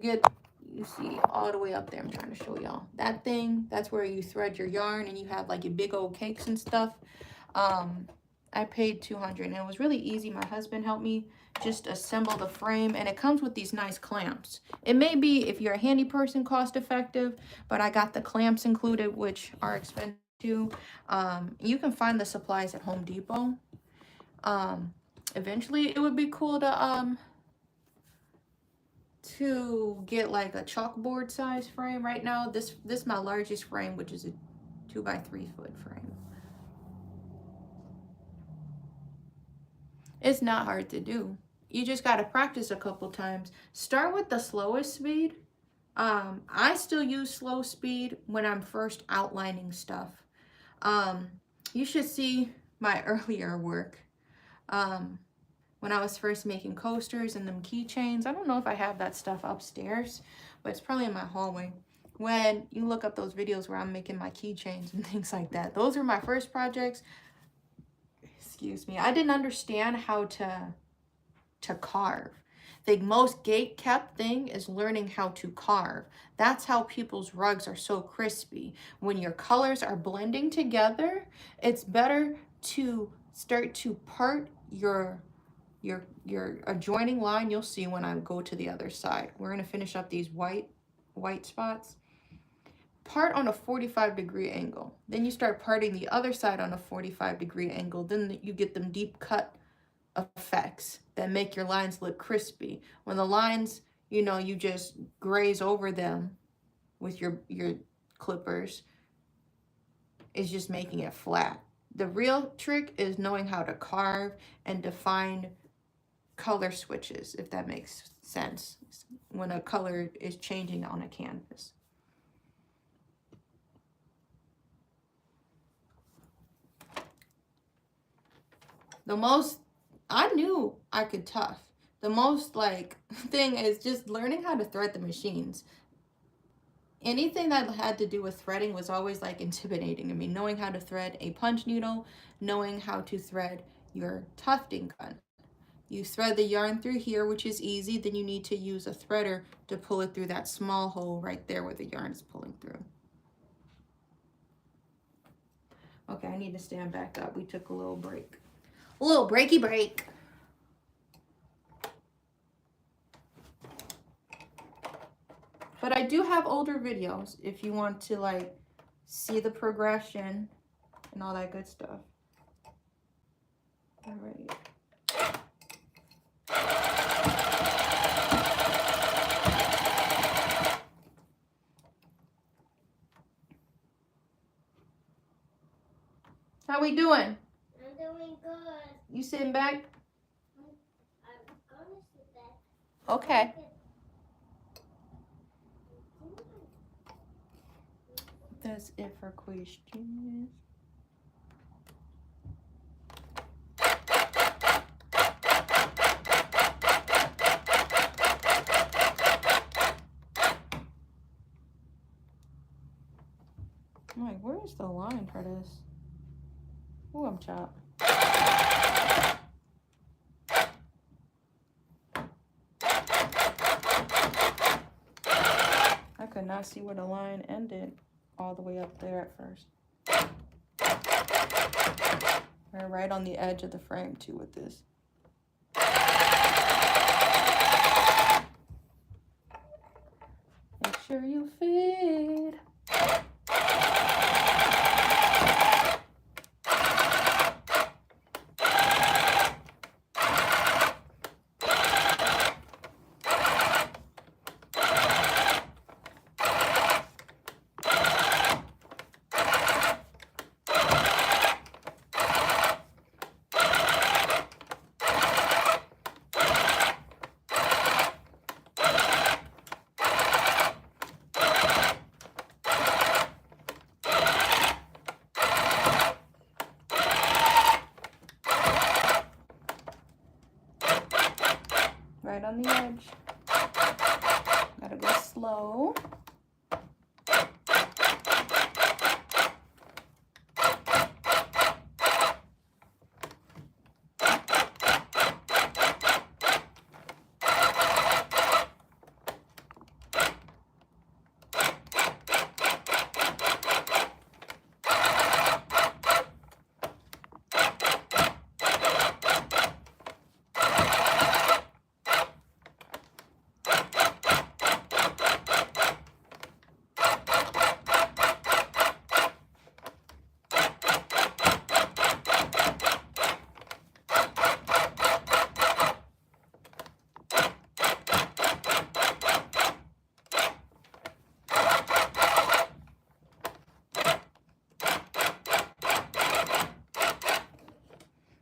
see all the way up there. I'm trying to show y'all. That thing, that's where you thread your yarn and you have like your big old cakes and stuff. I paid $200 and it was really easy. My husband helped me just assemble the frame, and it comes with these nice clamps. It may be, if you're a handy person, cost effective, but I got the clamps included, which are expensive too. You can find the supplies at Home Depot. Eventually it would be cool to get like a chalkboard size frame. Right now this is my largest frame, which is a 2x3 foot frame. It's not hard to do. You just got to practice a couple times. Start with the slowest speed. I still use slow speed when I'm first outlining stuff. You should see my earlier work. When I was first making coasters and them keychains. I don't know if I have that stuff upstairs, but it's probably in my hallway. When you look up those videos where I'm making my keychains and things like that, those are my first projects. Excuse me. I didn't understand how to carve. The most gate-kept thing is learning how to carve. That's how people's rugs are so crispy. When your colors are blending together, it's better to start to part your adjoining line. You'll see when I go to the other side. We're going to finish up these white spots. Part on a 45-degree angle. Then you start parting the other side on a 45-degree angle. Then you get them deep cut effects that make your lines look crispy. When the lines, you just graze over them with your clippers, it's just making it flat. The real trick is knowing how to carve and define color switches, if that makes sense, when a color is changing on a canvas. The most, I knew I could tuft. The most like thing is just learning how to thread the machines. Anything that had to do with threading was always like intimidating to me. Knowing how to thread a punch needle, knowing how to thread your tufting gun. You thread the yarn through here, which is easy. Then you need to use a threader to pull it through that small hole right there where the yarn is pulling through. Okay, I need to stand back up. We took a little break. A little breaky break. But I do have older videos if you want to like see the progression and all that good stuff. All right. How we doing? I'm doing good. You sitting back? I'm gonna sit back. Okay. That's it for questions. I'm like, where's the line for this? Oh, I'm chopped. I could not see where the line ended all the way up there at first. We're right on the edge of the frame too with this. Make sure you fit. Right on the edge. Gotta go slow.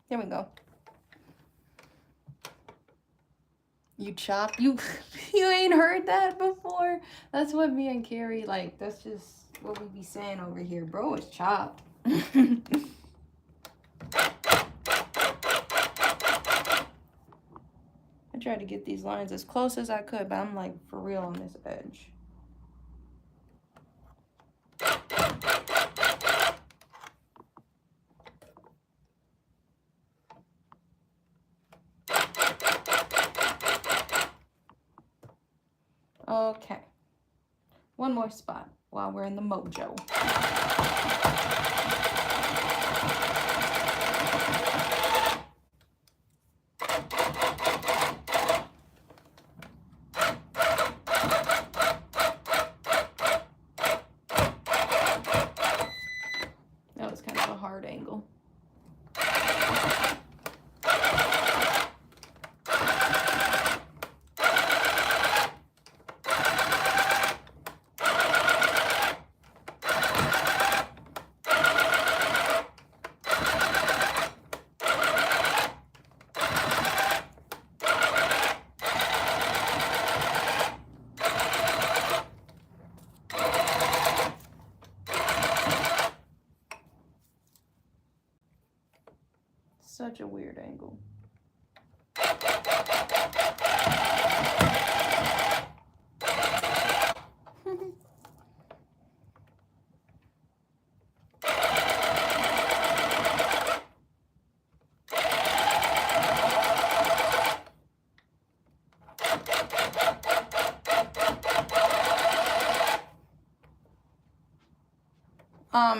There we go. You chop? You ain't heard that before? That's what me and Carrie like. That's just what we be saying over here. Bro, it's chopped. I tried to get these lines as close as I could, but I'm like for real on this edge. Okay, one more spot while we're in the mojo. That was kind of a hard angle. Such a weird angle.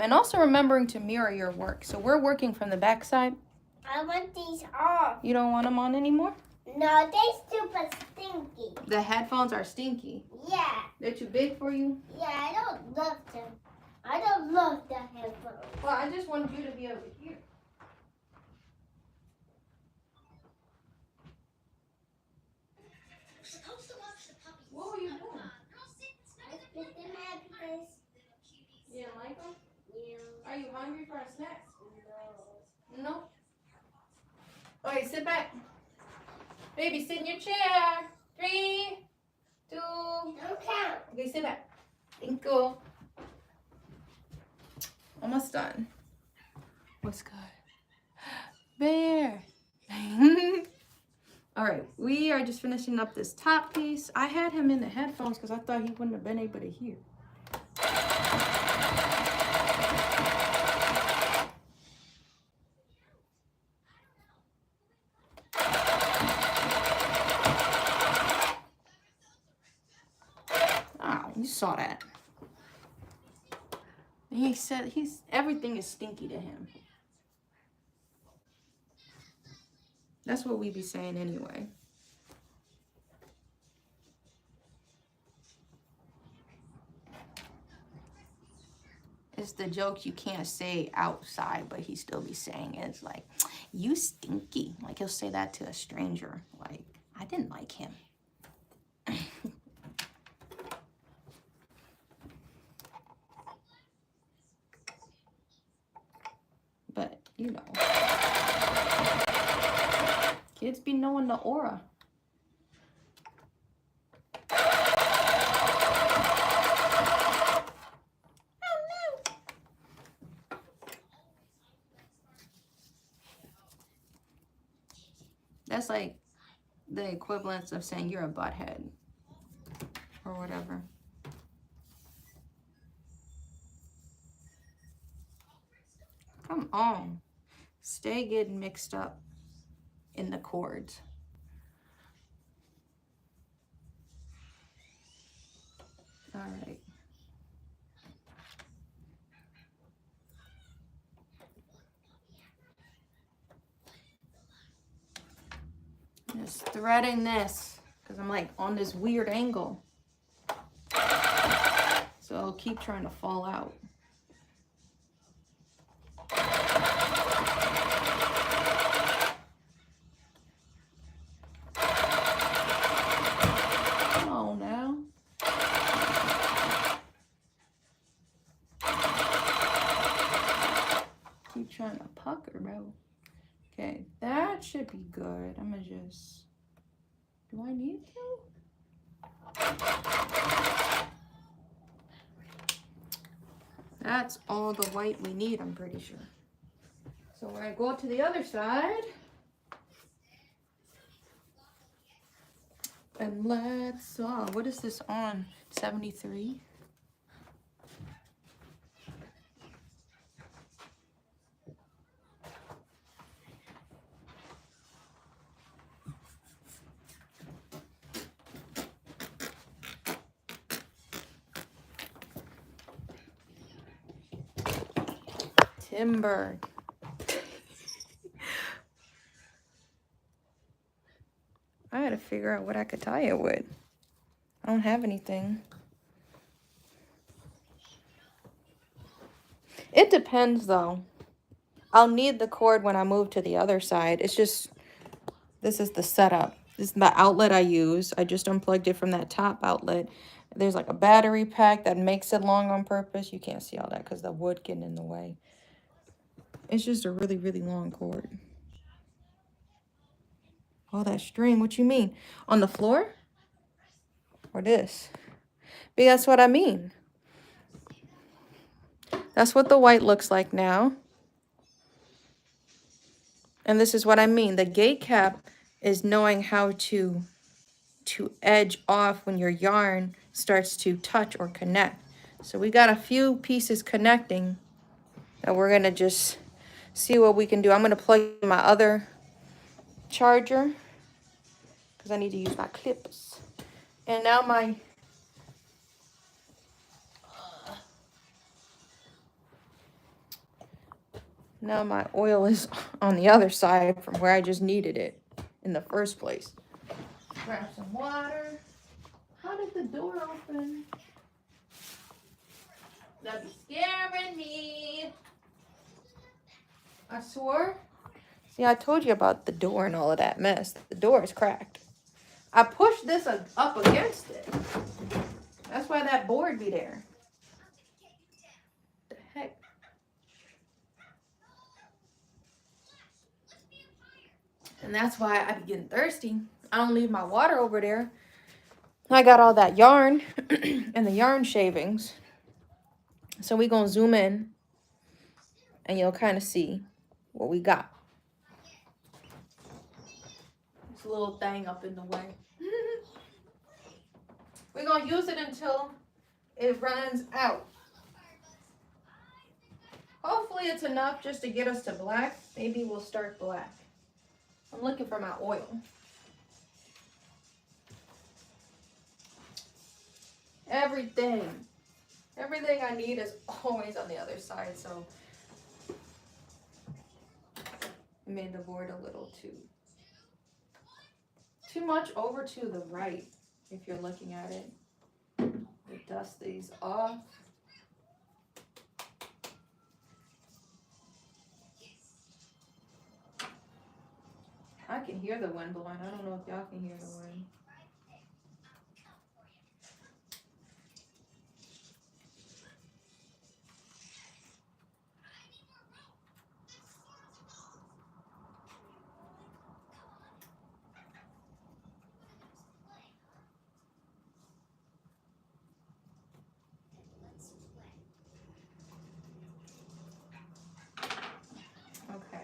And also remembering to mirror your work. So we're working from the back side. I want these off. You don't want them on anymore? No, they super stinky. The headphones are stinky. Yeah. They're too big for you? Yeah, I don't love them. I don't love the headphones. Well, I just wanted you to be able to hear. What were you doing? I put them out because... You didn't like them? Yeah. Are you hungry for a snack? No. No? Okay, sit back. Baby, sit in your chair. 3, 2. Don't count. Okay, sit back. Thank you. Almost done. What's good? Bear. All right, we are just finishing up this top piece. I had him in the headphones because I thought he wouldn't have been able to hear. Oh, you saw that. He said everything is stinky to him. That's what we be saying anyway. It's the joke you can't say outside, but he still be saying it. It's like, you stinky. Like he'll say that to a stranger. Like, I didn't like him. But, you know. Kids be knowing the aura. That's like the equivalence of saying you're a butthead or whatever. Come on. Stay getting mixed up in the chords. All right. Just threading this because I'm like on this weird angle. So I'll keep trying to fall out. Come on now. Keep trying to pucker, bro. Okay, that should be good. I'm gonna just... Do I need to? That's all the white we need, I'm pretty sure. So we're gonna go to the other side. And let's, what is this on? 73? Timber. I had to figure out what I could tie it with. I don't have anything. It depends though. I'll need the cord when I move to the other side. It's just, this is the setup. This is the outlet I use. I just unplugged it from that top outlet. There's like a battery pack that makes it long on purpose. You can't see all that because the wood getting in the way. It's just a really, really long cord. All that string, what you mean? On the floor? Or this? But that's what I mean. That's what the white looks like now. And this is what I mean. The gate cap is knowing how to edge off when your yarn starts to touch or connect. So we got a few pieces connecting that we're gonna just see what we can do. I'm gonna plug in my other charger because I need to use my clips. And now my oil is on the other side from where I just needed it in the first place. Grab some water. How did the door open? That'd be scaring me. I swore. See, I told you about the door and all of that mess. The door is cracked. I pushed this up against it. That's why that board be there. What the heck? And that's why I be getting thirsty. I don't leave my water over there. I got all that yarn and the yarn shavings. So we gonna zoom in and you'll kind of see what we got. This little thing up in the way. We're gonna use it until it runs out. Hopefully it's enough just to get us to black. Maybe we'll start black. I'm looking for my oil. Everything I need is always on the other side, so I made the board a little too much over to the right if you're looking at it. We dust these off. I can hear the wind blowing. I don't know if y'all can hear the wind. Okay.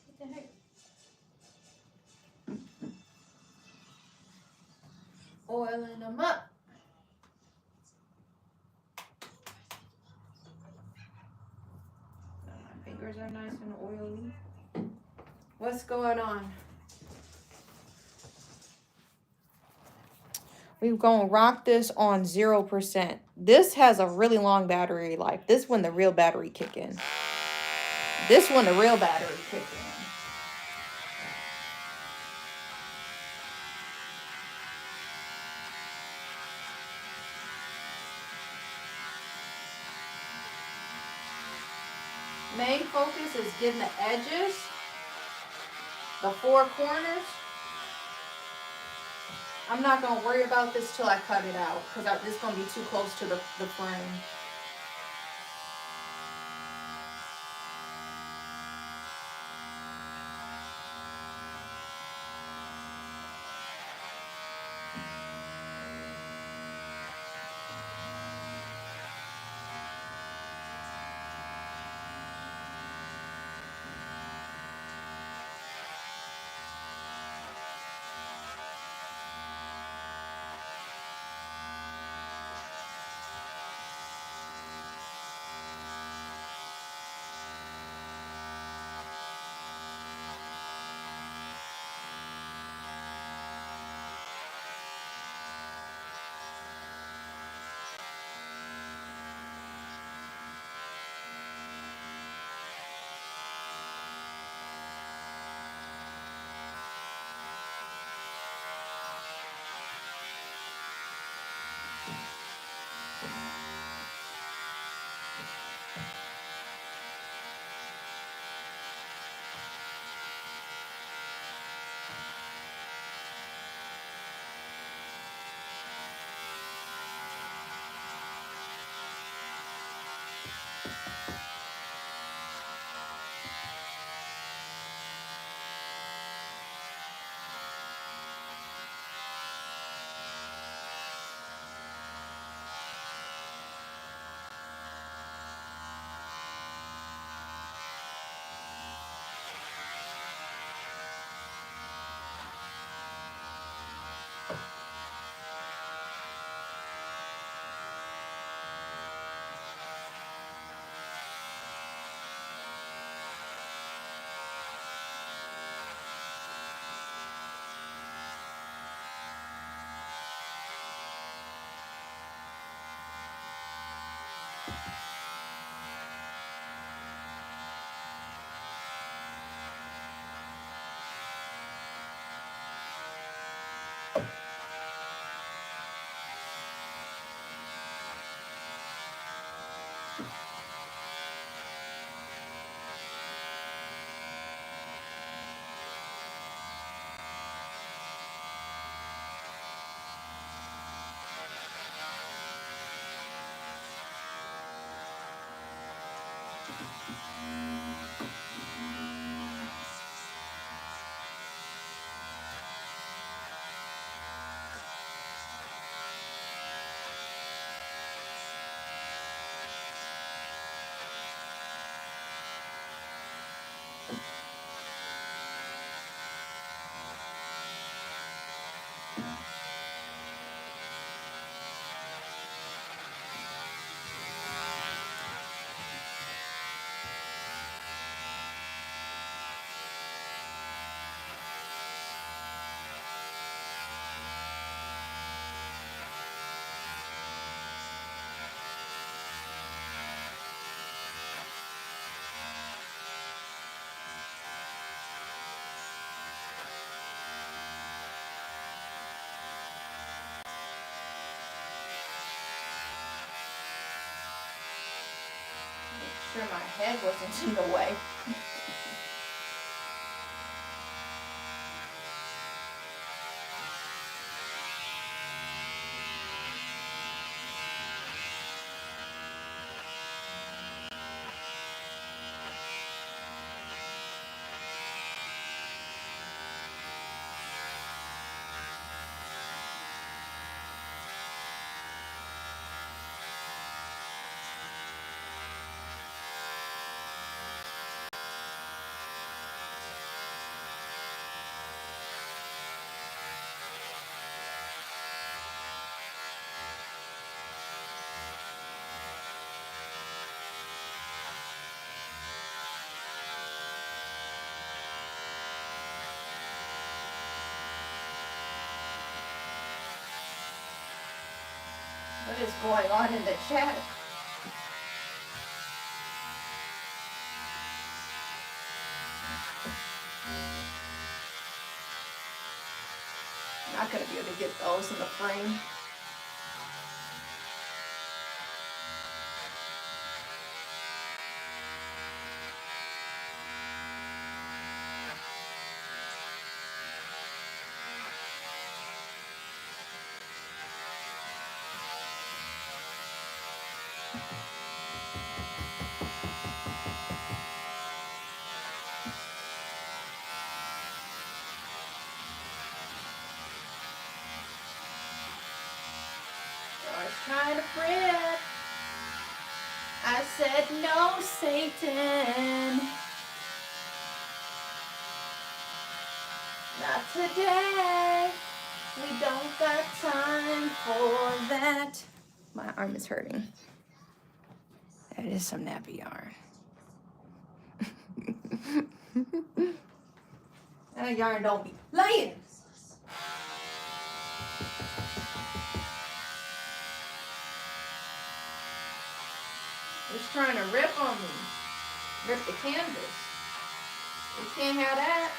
What the heck? Oiling them up. My fingers are nice and oily. What's going on? We're going to rock this on 0%. This has a really long battery life. This one, the real battery kick in. This one, the real battery kick in. Main focus is getting the edges, the four corners. I'm not going to worry about this till I cut it out because this is going to be too close to the frame. Make sure my head wasn't in the way. What is going on in the chat? Not gonna be able to get those in the frame. I was trying to print. I said no, Satan. Not today. We don't got time for that. My arm is hurting. That is some nappy yarn. That yarn don't be lying. It's trying to rip on me. Rip the canvas. We can't have that.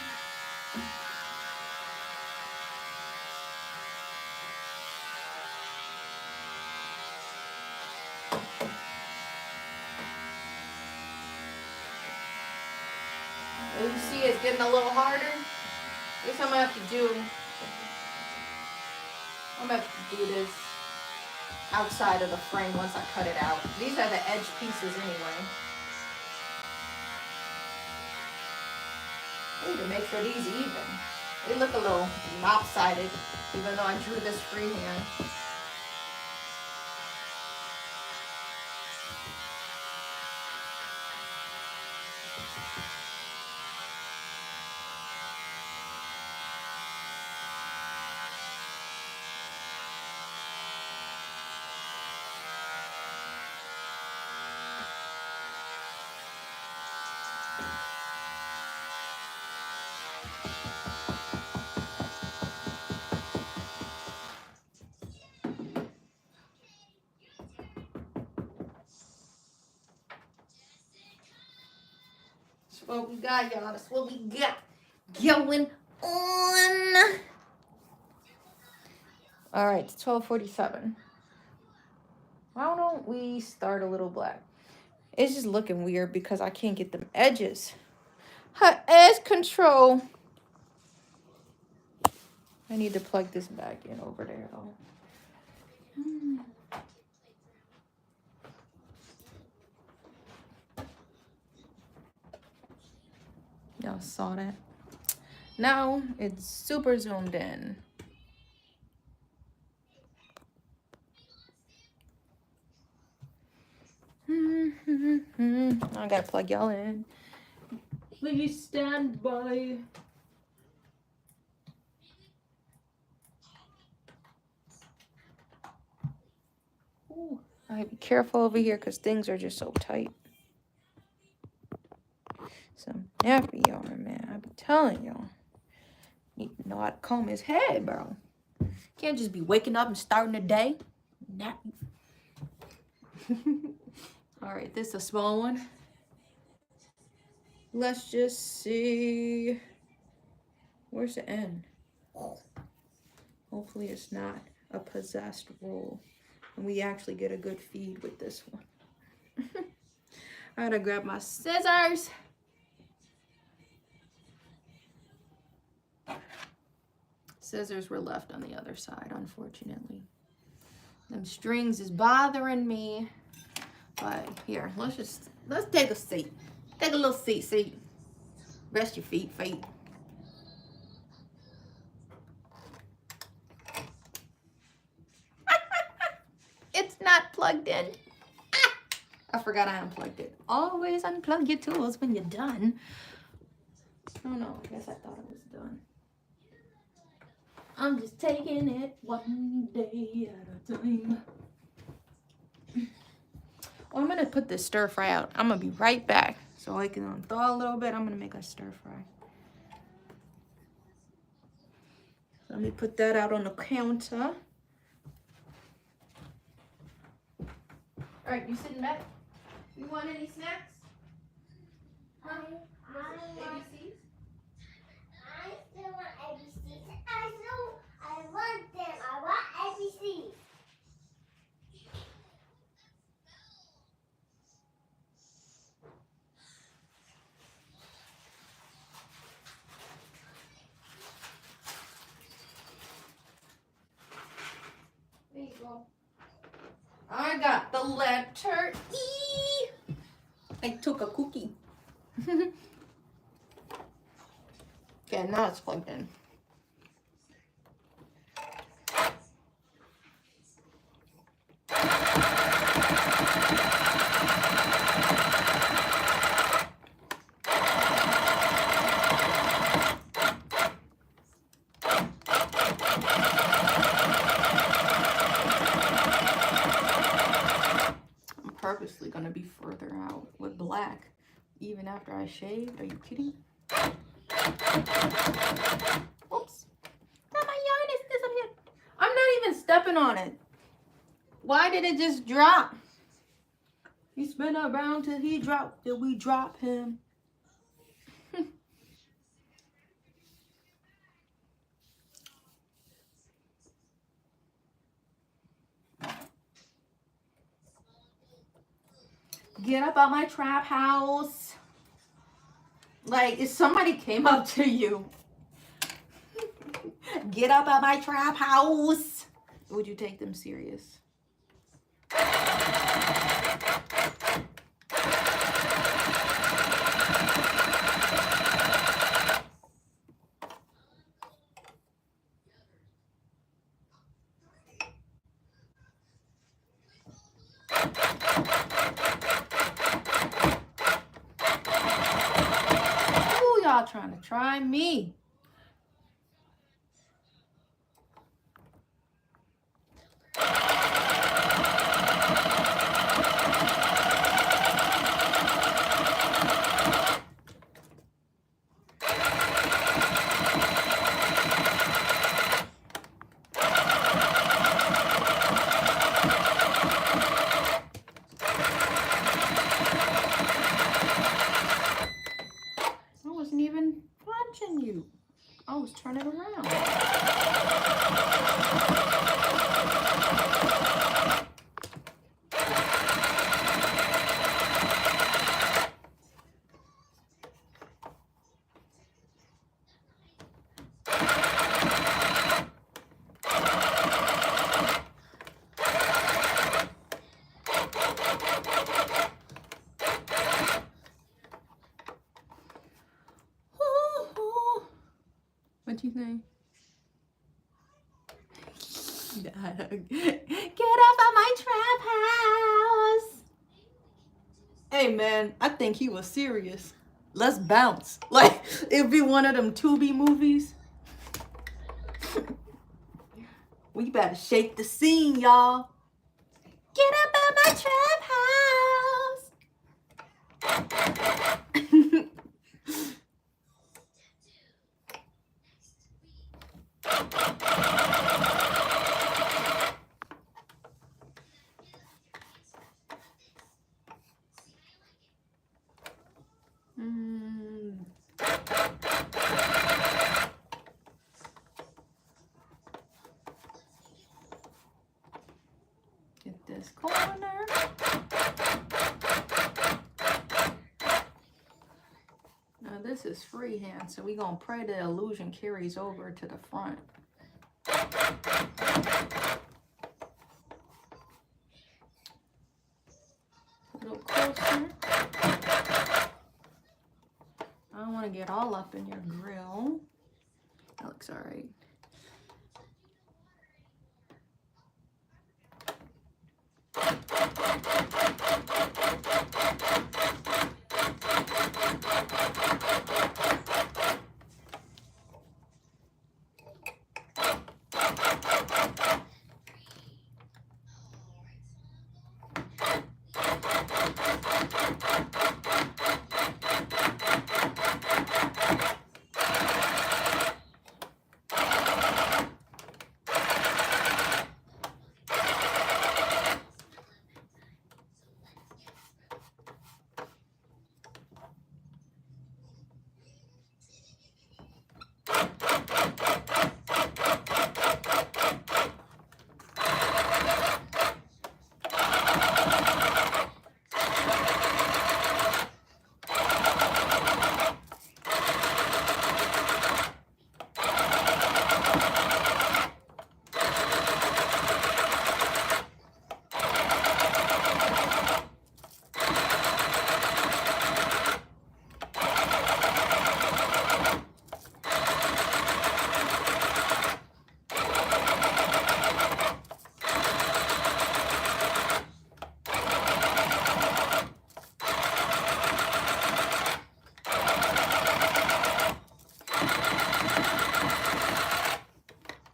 You see it's getting a little harder. I guess I'm gonna have to do this outside of the frame once I cut it out. These are the edge pieces anyway. I need to make sure these even. They look a little lopsided, even though I drew this freehand. what we got, y'all. That's what we got going on. All right, it's 12:47. Why don't we start a little black? It's just looking weird because I can't get them edges. Her edge control. I need to plug this back in over there, though. Y'all saw that? Now it's super zoomed in. I gotta plug y'all in. Please stand by. Ooh, I gotta be careful over here because things are just so tight. Some nappy yarn, man. I be telling y'all. Need to know how to comb his head, bro. Can't just be waking up and starting the day. Nappy. All right, this is a small one. Let's just see. Where's the end? Hopefully it's not a possessed roll. And we actually get a good feed with this one. I gotta grab my scissors. Scissors were left on the other side, unfortunately. Them strings is bothering me. But here, let's take a seat. Take a little seat. Rest your feet. It's not plugged in. I forgot I unplugged it. Always unplug your tools when you're done. Oh no, I guess I thought it was done. I'm just taking it one day at a time. Oh, I'm gonna put this stir fry out. I'm gonna be right back. So I can thaw a little bit. I'm gonna make a stir fry. Let me put that out on the counter. All right, you sitting back? You want any snacks? I ABCs? still want ABCs. I want them. I want ABCs. There you go. I got the letter E. I took a cookie. Okay, now it's plugged in. Purposely gonna be further out with black even after I shaved. Are you kidding? Oops. Now my yarn is disappeared. I'm not even stepping on it. Why did it just drop? He spin around till he dropped. Till we drop him. Get up out my trap house. Like, if somebody came up to you, get up out my trap house, would you take them serious? Y'all trying to try me. What you think? Get off of my trap house. Hey man, I think he was serious. Let's bounce. Like, it'd be one of them Tubi movies. We better shake the scene, y'all. Get up out my trap house. Get this corner. Now this is freehand, so we're gonna pray the illusion carries over to the front. A little closer. I don't want to get all up in your grill. That looks all right.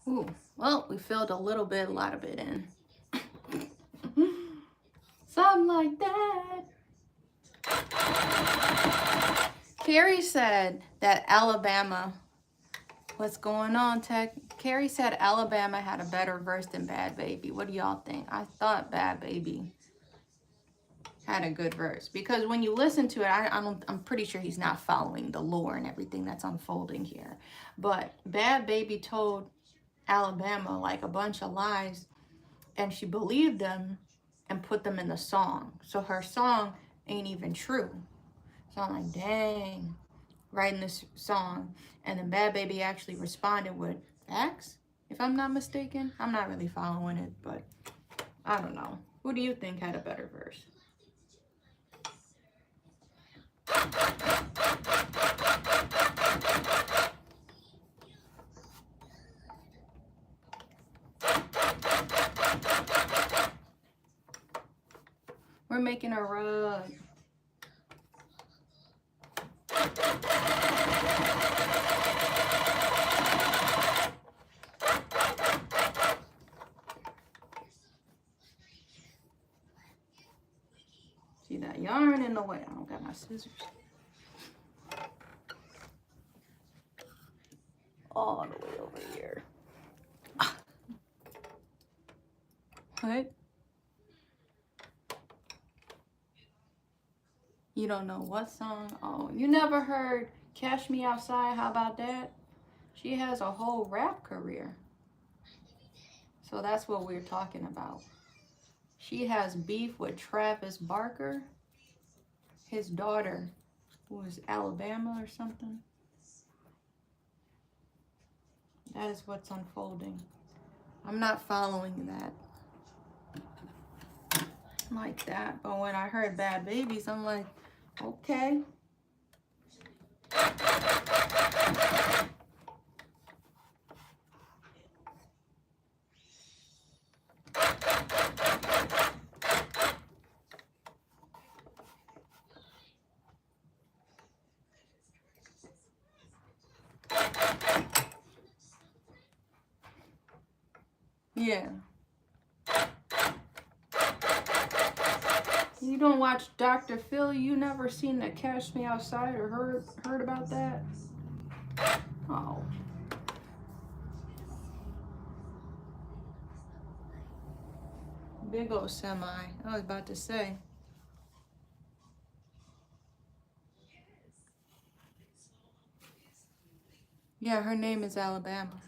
Ooh, well, we filled a lot of it in. Something like that. Carrie said that Alabama, what's going on, Tech? Carrie said Alabama had a better verse than Bad Baby. What do y'all think? I thought Bad Baby had a good verse, because when you listen to it, I'm pretty sure he's not following the lore and everything that's unfolding here. But Bad Baby told Alabama like a bunch of lies, and she believed them and put them in the song. So her song ain't even true. So I'm like, dang, writing this song. And then Bad Baby actually responded with facts, if I'm not mistaken. I'm not really following it, but I don't know. Who do you think had a better verse? We're making a rug. See that yarn in the way? I don't got my scissors. All the way over here. What? You don't know what song? Oh, you never heard Cash Me Outside? How about that? She has a whole rap career. So that's what we're talking about. She has beef with Travis Barker, his daughter, who is Alabama or something. That is what's unfolding. I'm not following that. like that. But when I heard Bad Babies, I'm like, okay. Yeah. You don't watch Dr. Phil? You never seen the Catch Me Outside or heard about that? Oh. Big old semi. I was about to say. Yeah, her name is Alabama.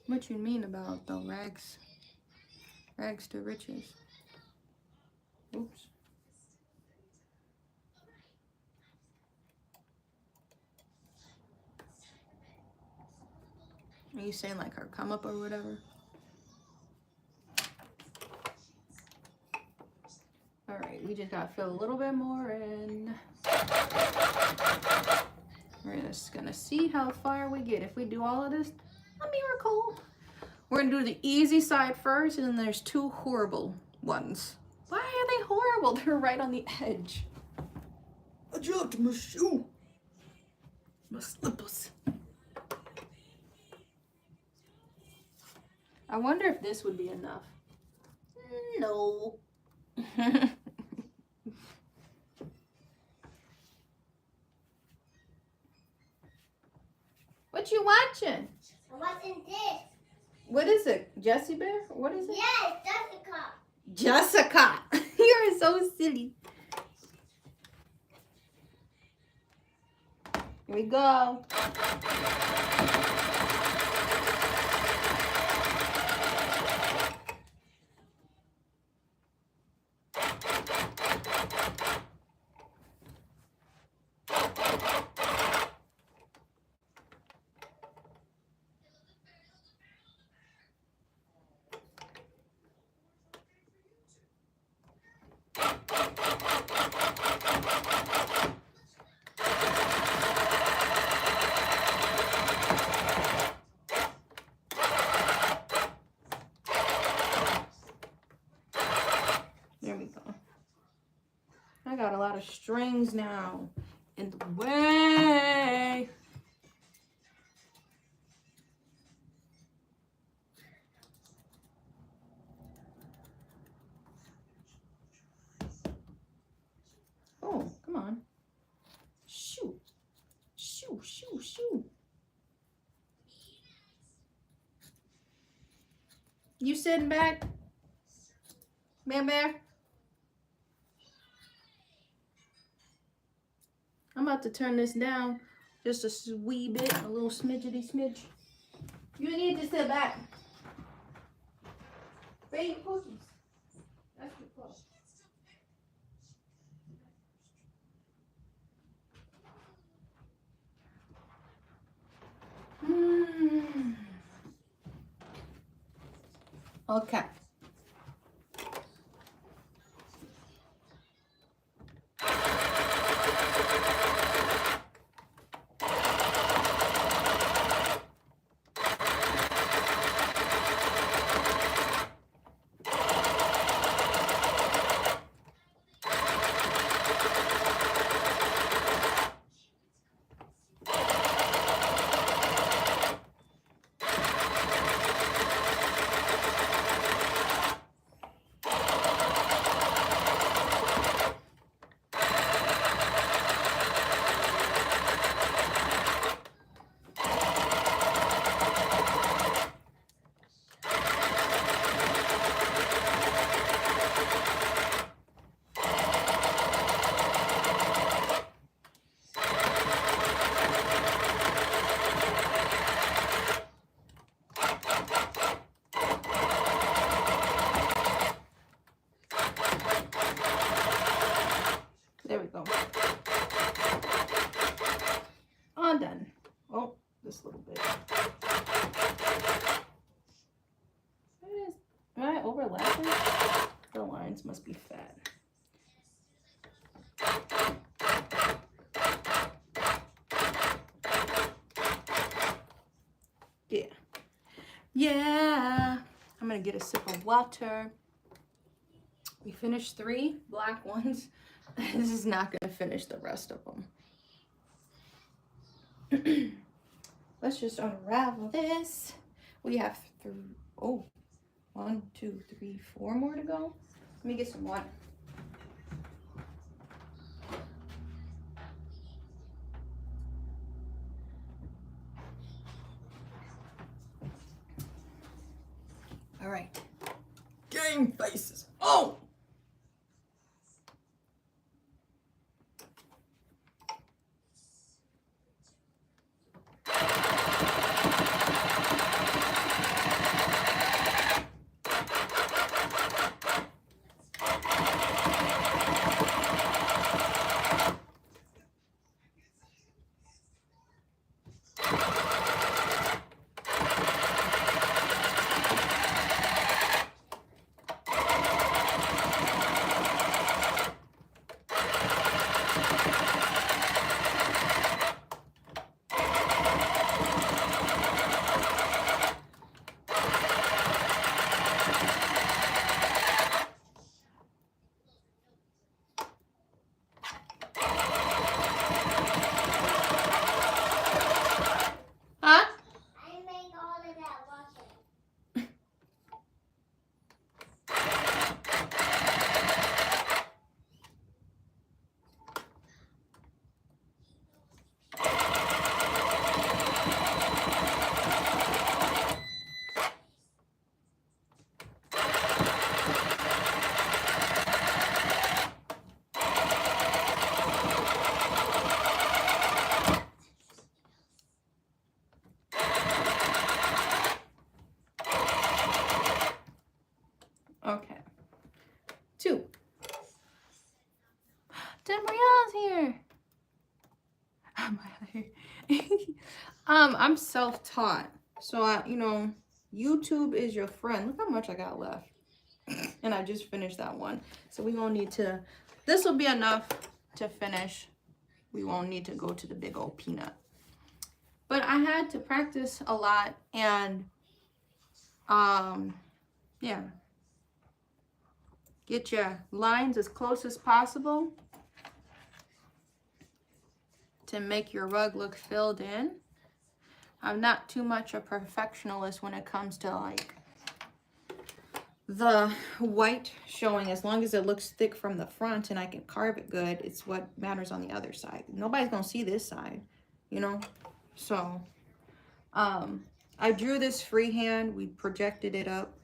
What you mean about the rags to riches? Oops. Are you saying like her come up or whatever? All right, we just gotta fill a little bit more in. We're just gonna see how far we get. If we do all of this, a miracle. We're gonna do the easy side first, and then there's two horrible ones. Why are they horrible? They're right on the edge. I dropped my shoe. My slippers. I wonder if this would be enough. No. What you watching? I'm watching this. What is it? Jessie Bear? What is it? Yes, Jessica. Jessica. You're so silly. Here we go. There we go. I got a lot of strings now in the way. Oh, come on. Shoo. Shoo, shoo, shoo. You sitting back? Bear? I'm about to turn this down just a wee bit, a little smidgety smidge. You need to sit back. Baby cookies. That's your clothes. Okay. Am I overlapping? The lines must be fat. Yeah. Yeah. I'm gonna get a sip of water. We finished 3 black ones. This is not gonna finish the rest of them. Let's just unravel this. We have 1, 2, 3, 4 more to go. Let me get some water. All right. Game faces. Oh! Huh? I make all of that water. Okay. 2. Danielle's here. I'm self-taught. So YouTube is your friend. Look how much I got left. And I just finished that one. So we won't need to, this will be enough to finish. We won't need to go to the big old peanut. But I had to practice a lot, and yeah. Get your lines as close as possible to make your rug look filled in. I'm not too much a perfectionist when it comes to like the white showing. As long as it looks thick from the front and I can carve it good, it's what matters on the other side. Nobody's gonna see this side, you know? So I drew this freehand. We projected it up.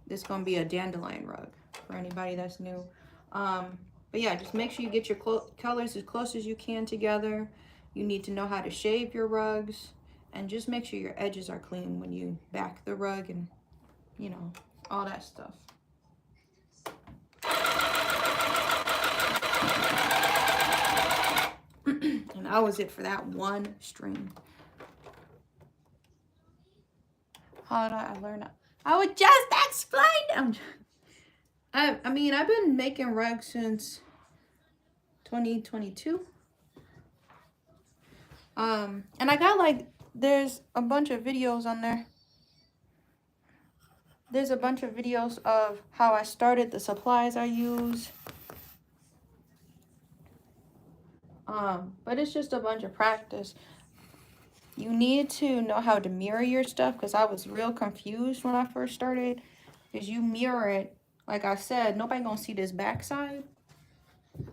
This is gonna be a dandelion rug for anybody that's new. But yeah, just make sure you get your colors as close as you can together. You need to know how to shape your rugs, and just make sure your edges are clean when you back the rug, and you know, all that stuff. And that was it for that one string. How did I learn that? I would just explain. I mean, I've been making rugs since 2022. And I got like, there's a bunch of videos on there. There's a bunch of videos of how I started, the supplies I use. But it's just a bunch of practice. You need to know how to mirror your stuff, because I was real confused when I first started. Because you mirror it, like I said, nobody gonna see this backside.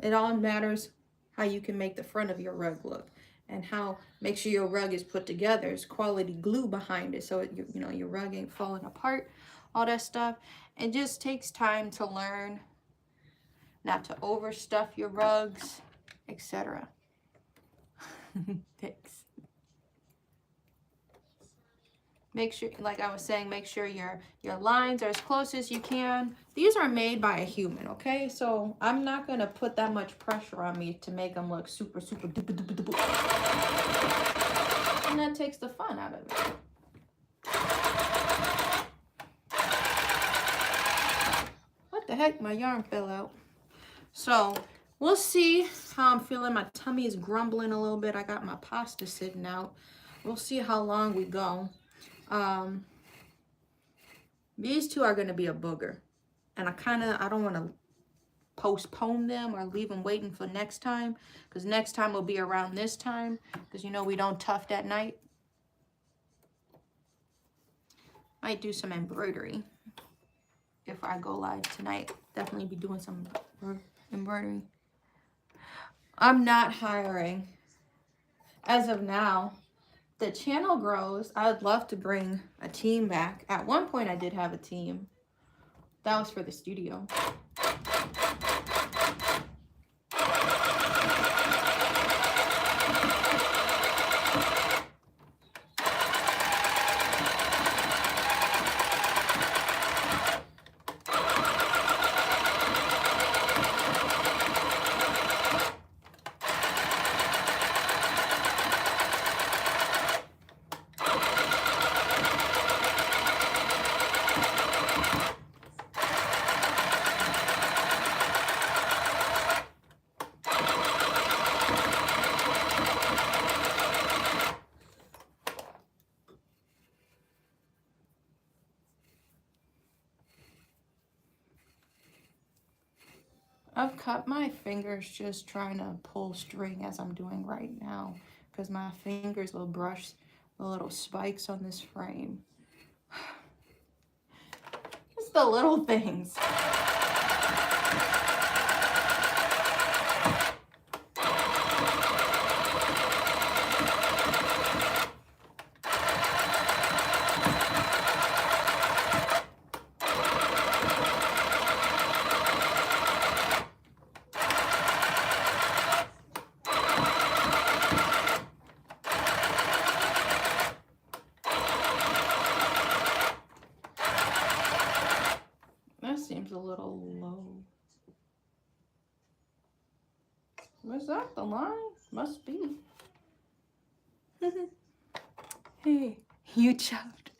It all matters how you can make the front of your rug look, and how make sure your rug is put together. There's quality glue behind it, so your rug ain't falling apart. All that stuff. It just takes time to learn not to overstuff your rugs, etc. Thanks. Make sure, like I was saying, make sure your lines are as close as you can. These are made by a human, okay? So I'm not gonna put that much pressure on me to make them look super, super duper, duper, duper. And that takes the fun out of it. What the heck? My yarn fell out. So we'll see how I'm feeling. My tummy is grumbling a little bit. I got my pasta sitting out. We'll see how long we go. These two are going to be a booger. And I don't want to postpone them or leave them waiting for next time. Because next time will be around this time. Because you know we don't tuft at night. Might do some embroidery. If I go live tonight. Definitely be doing some embroidery. I'm not hiring. As of now, the channel grows. I would love to bring a team back. At one point, I did have a team. That was for the studio. I've cut my fingers just trying to pull string as I'm doing right now because my fingers will brush the little spikes on this frame. It's the little things. Seems a little low. Was that the line? Must be. Hey, you chopped.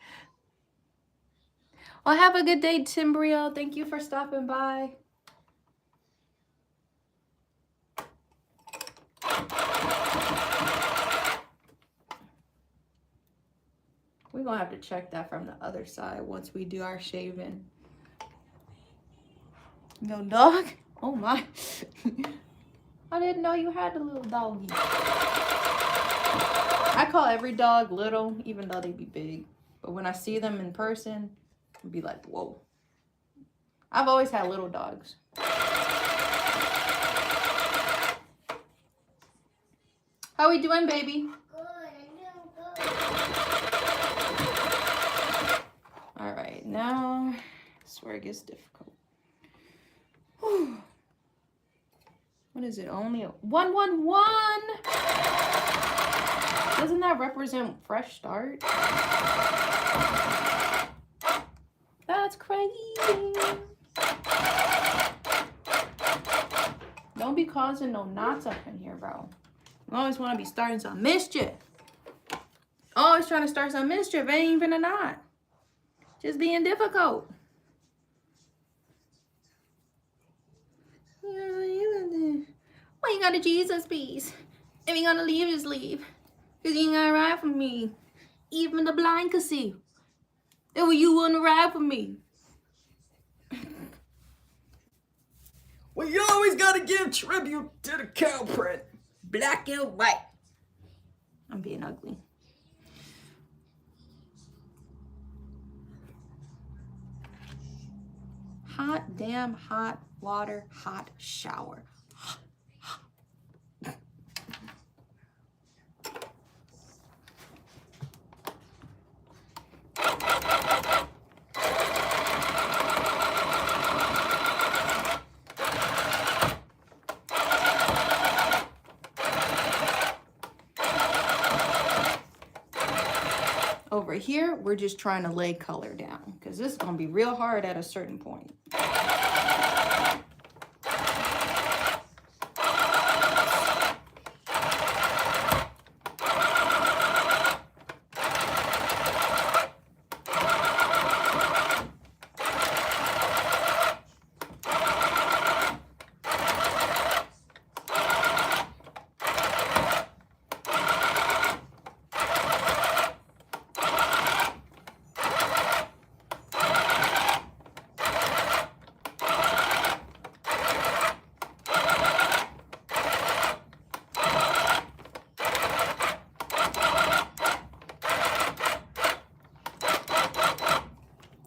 Well, have a good day, Timbrio. Thank you for stopping by. We're gonna have to check that from the other side once we do our shaving. No dog? Oh my. I didn't know you had a little doggy. I call every dog little, even though they be big. But when I see them in person, I'll be like, whoa. I've always had little dogs. How we doing, baby? Good, I'm doing good. All right, now, this is where it gets difficult. Whew. What is it? Only a 111? Doesn't that represent fresh start? That's crazy. Don't be causing no knots up in here, bro. You always want to be starting some mischief. Always trying to start some mischief. Ain't even a knot. Just being difficult. Why you got a Jesus piece? If you gonna leave, just leave. Cause you ain't gonna ride for me. Even the blind could see. If you wouldn't ride for me. Well, you always gotta give tribute to the cow print. Black and white. I'm being ugly. Hot damn hot water, hot shower. Over here, we're just trying to lay color down because this is going to be real hard at a certain point.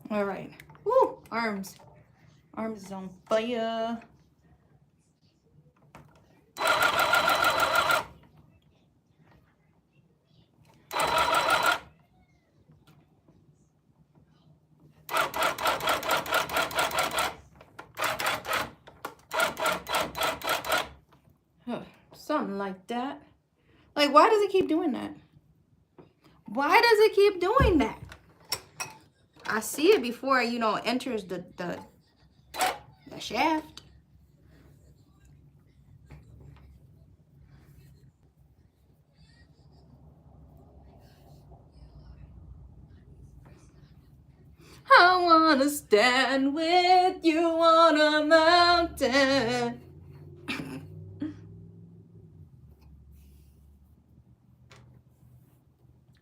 All right. Woo! Arms. Arms is on fire. Something like that. Like, why does it keep doing that? Why does it keep doing that? I see it before, you know, enters the shaft. I wanna stand with you on a mountain.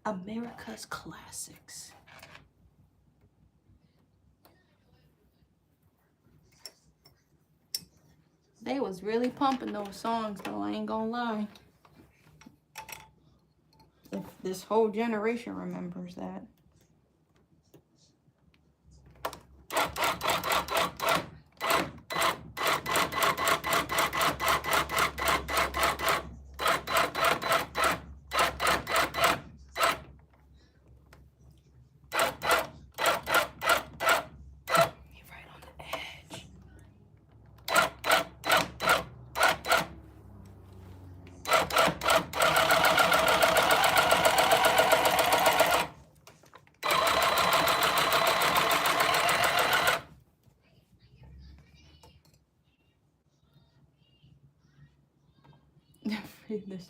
America's classics. They was really pumping those songs though, I ain't gonna lie. If this whole generation remembers that. This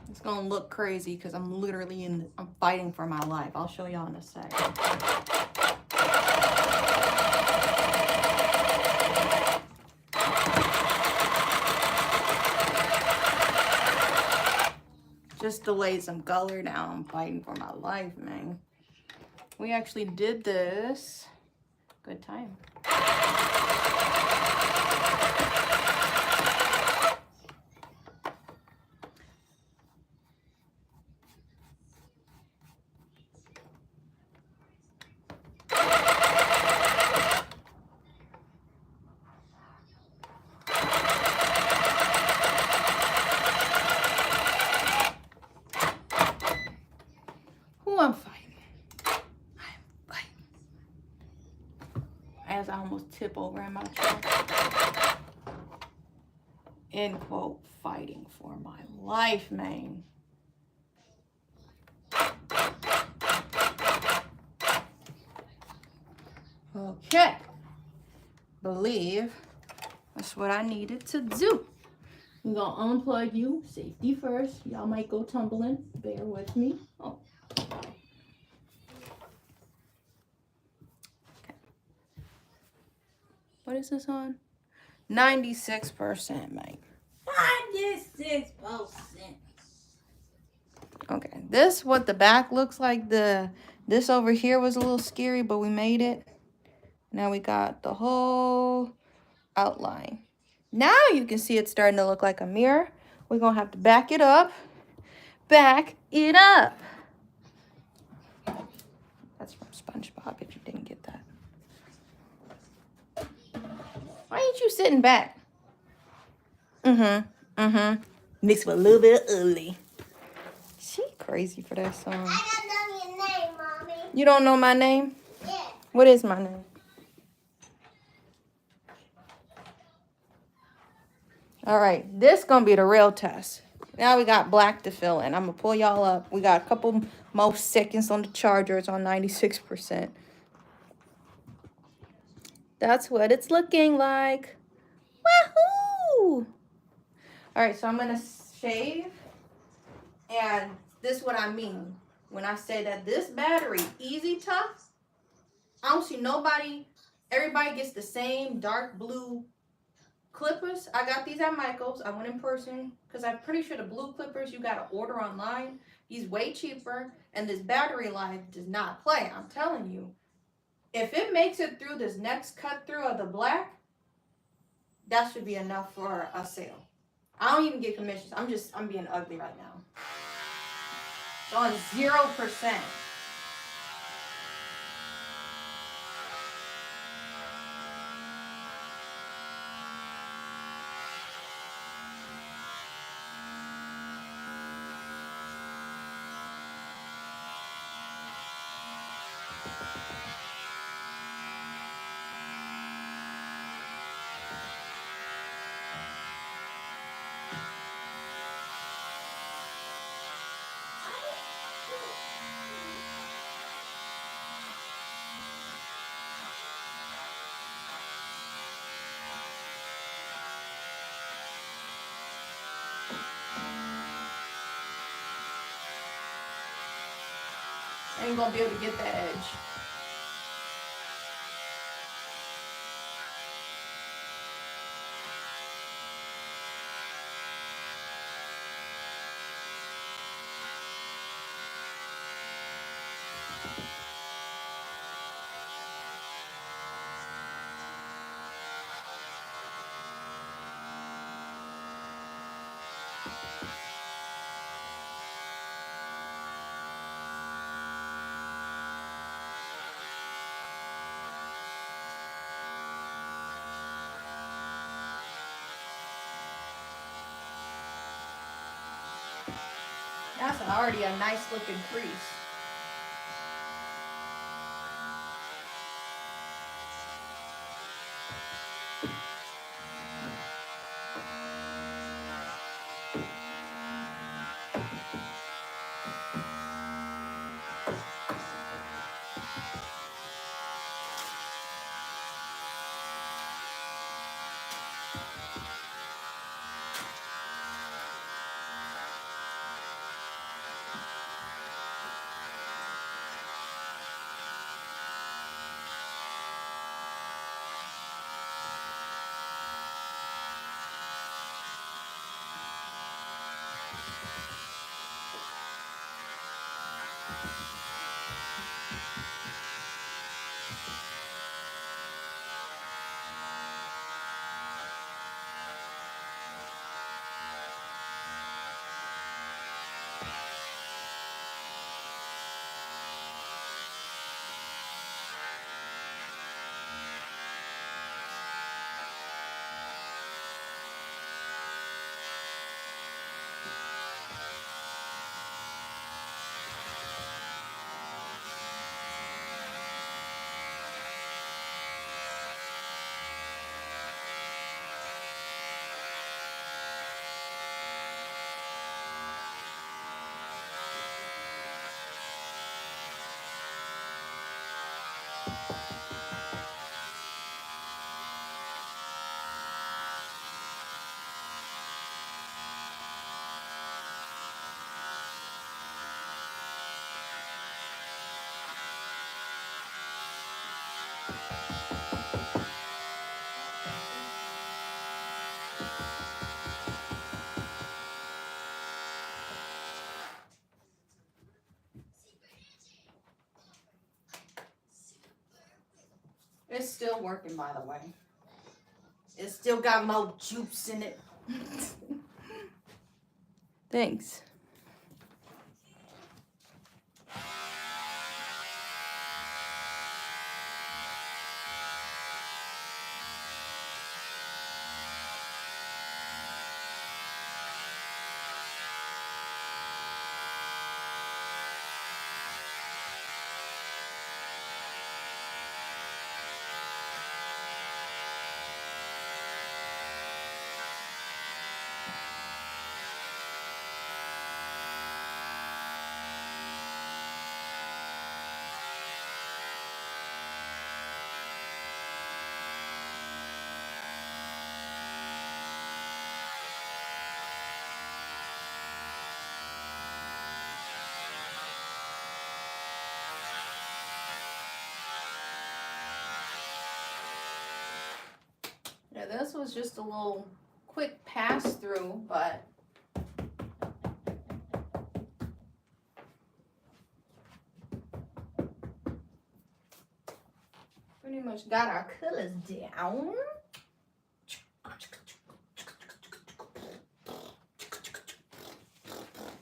it's gonna look crazy because I'm literally I'm fighting for my life. I'll show y'all in a sec. Just to lay some color down. I'm fighting for my life, man. We actually did this. Good time. I'm fighting. I'm fighting. As I almost tip over in my chair. End quote, fighting for my life, man. Okay. Believe that's what I needed to do. I'm gonna unplug you. Safety first. Y'all might go tumbling. Bear with me. Oh. What is this on? 96%, Mike. 96%. Okay, this what the back looks like. This over here was a little scary, but we made it. Now we got the whole outline. Now you can see it's starting to look like a mirror. We're gonna have to back it up. Back it up. That's from SpongeBob, if you didn't get that. Why ain't you sitting back? Mixed with a little bit of ugly. She crazy for that song. I don't know your name, Mommy. You don't know my name? Yeah. What is my name? All right, this gonna be the real test. Now we got black to fill in. I'm gonna pull y'all up. We got a couple more seconds on the charger. It's on 96%. That's what it's looking like. Wahoo! All right, so I'm gonna shave. And this is what I mean when I say that this battery, Easy Tuft, I don't see nobody, everybody gets the same dark blue clippers. I got these at Michael's. I went in person because I'm pretty sure the blue clippers you got to order online. These way cheaper, and this battery life does not play. I'm telling you. If it makes it through this next cut through of the black, that should be enough for a sale. I don't even get commissions. I'm being ugly right now. It's on 0%. I ain't gonna be able to get that edge. That's already a nice looking crease. It's still working, by the way. It's still got more juice in it. Thanks. Yeah, this was just a little quick pass through, but pretty much got our colors down.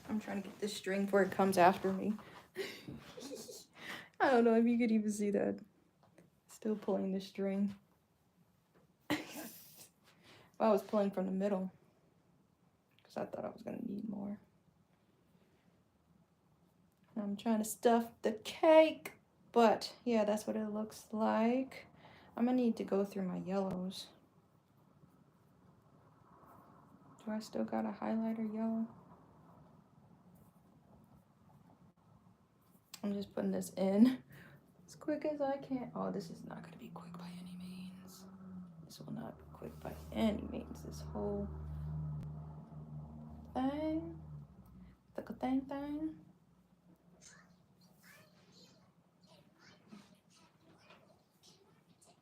I'm trying to get this string before it comes after me. I don't know if you could even see that. Still pulling the string. I was pulling from the middle because I thought I was going to need more. I'm trying to stuff the cake, but yeah, that's what it looks like. I'm going to need to go through my yellows. Do I still got a highlighter yellow? I'm just putting this in as quick as I can. Oh, this is not going to be quick by any means. This will not be quick by any means. This whole thing. The thing.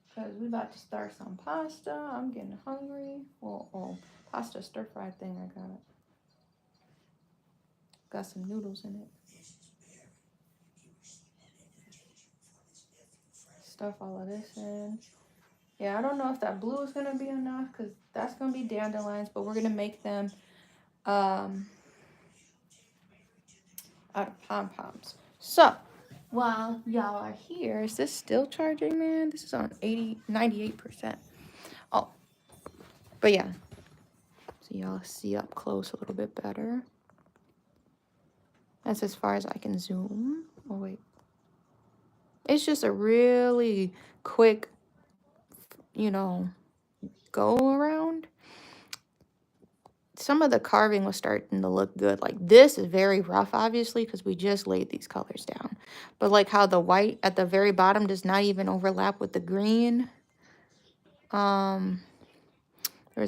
Because we about to start some pasta. I'm getting hungry. Oh, pasta stir-fried thing I got. Got some noodles in it. Stuff all of this in. Yeah, I don't know if that blue is going to be enough because that's going to be dandelions, but we're going to make them out of pom-poms. So, while y'all are here, is this still charging, man? This is on 98%. Oh, but yeah. So y'all see up close a little bit better. That's as far as I can zoom. Oh, wait. It's just a really quick, go around. Some of the carving was starting to look good. Like this is very rough, obviously, because we just laid these colors down. But like how the white at the very bottom does not even overlap with the green. There's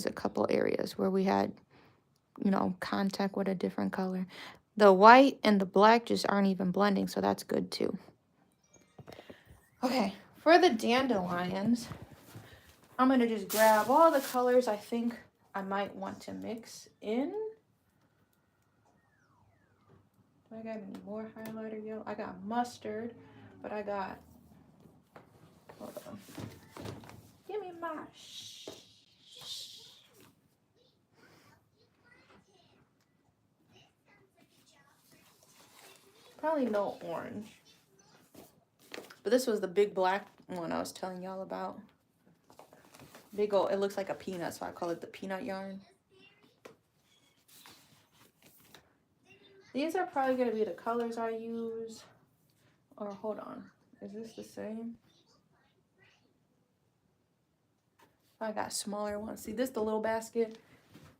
a couple areas where we had, contact with a different color. The white and the black just aren't even blending, so that's good too. Okay, for the dandelions, I'm going to just grab all the colors I think I might want to mix in. Do I got any more highlighter yellow? I got mustard, but I got, hold on. Give me my probably no orange. But this was the big black one I was telling y'all about. Big old, it looks like a peanut, so I call it the peanut yarn. These are probably going to be the colors I use. Or hold on, is this the same? I got smaller ones. See, this the little basket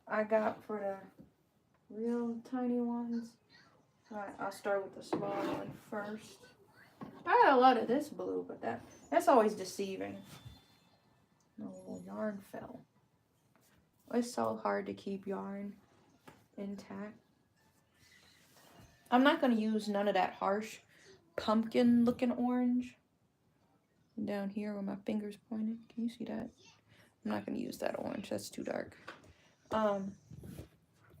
I got for the real tiny ones. Alright, I'll start with the small one first. I got a lot of this blue, but that's always deceiving. No, yarn fell. It's so hard to keep yarn intact. I'm not going to use none of that harsh pumpkin looking orange. Down here where my finger's pointed. Can you see that? I'm not going to use that orange. That's too dark. I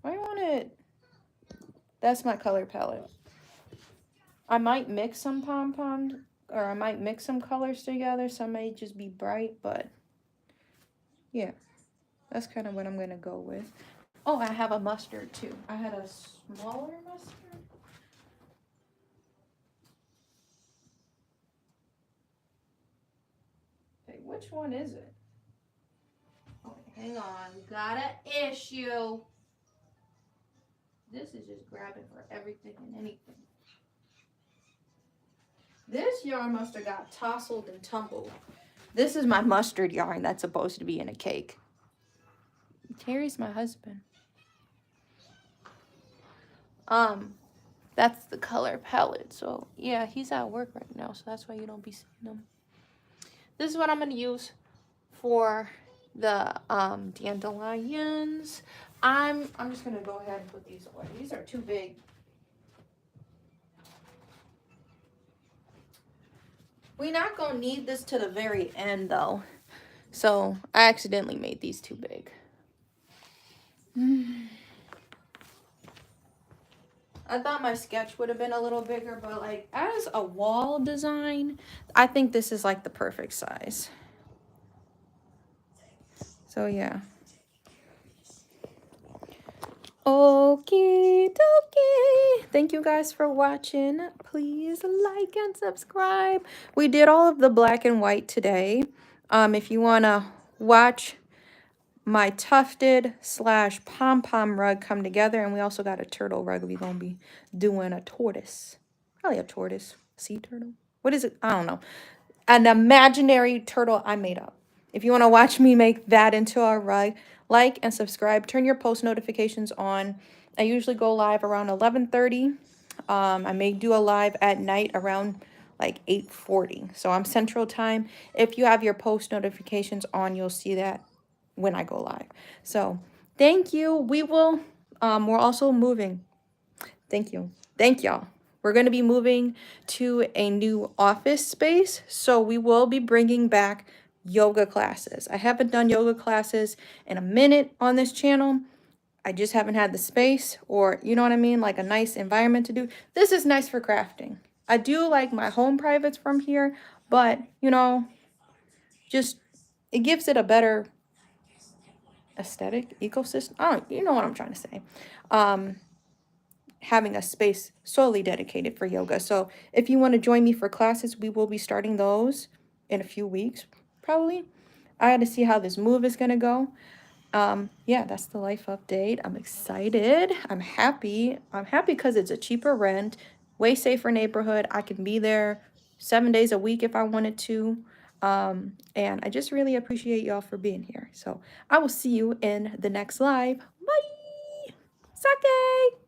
want it. That's my color palette. I might mix some pom-poms, or I might mix some colors together. Some may just be bright, but yeah, that's kind of what I'm going to go with. Oh, I have a mustard too. I had a smaller mustard. Okay, which one is it? Oh, hang on. We got an issue. This is just grabbing for everything and anything. This yarn must have got tousled and tumbled. This is my mustard yarn that's supposed to be in a cake. Terry's my husband. That's the color palette. So yeah, he's at work right now, so that's why you don't be seeing him. This is what I'm gonna use for the dandelions. I'm just gonna go ahead and put these away. These are too big. We're not gonna need this to the very end though. So I accidentally made these too big. I thought my sketch would have been a little bigger, but like as a wall design, I think this is like the perfect size. So yeah. Okie dokie. Thank you guys for watching. Please like and subscribe. We did all of the black and white today. If you want to watch my tufted / pom-pom rug come together, and we also got a turtle rug. We're going to be doing a tortoise. Probably a tortoise. Sea turtle. What is it? I don't know. An imaginary turtle I made up. If you want to watch me make that into a rug, like and subscribe. Turn your post notifications on. I usually go live around 11:30. I may do a live at night around like 8:40. So I'm Central Time. If you have your post notifications on, you'll see that when I go live. So thank you. We're also moving. Thank you. Thank y'all. We're going to be moving to a new office space, so we will be bringing back yoga classes. I haven't done yoga classes in a minute on this channel. I just haven't had the space, or you know what I mean, like a nice environment to do. This is nice for crafting. I do like my home privates from here, but you know, just it gives it a better aesthetic ecosystem. I don't, you know what I'm trying to say. Having a space solely dedicated for yoga. So if you want to join me for classes, we will be starting those in a few weeks, probably. I got to see how this move is going to go. Yeah, that's the life update. I'm excited. I'm happy. I'm happy because it's a cheaper rent, way safer neighborhood. I can be there 7 days a week if I wanted to. And I just really appreciate y'all for being here. So I will see you in the next live. Bye. Sake.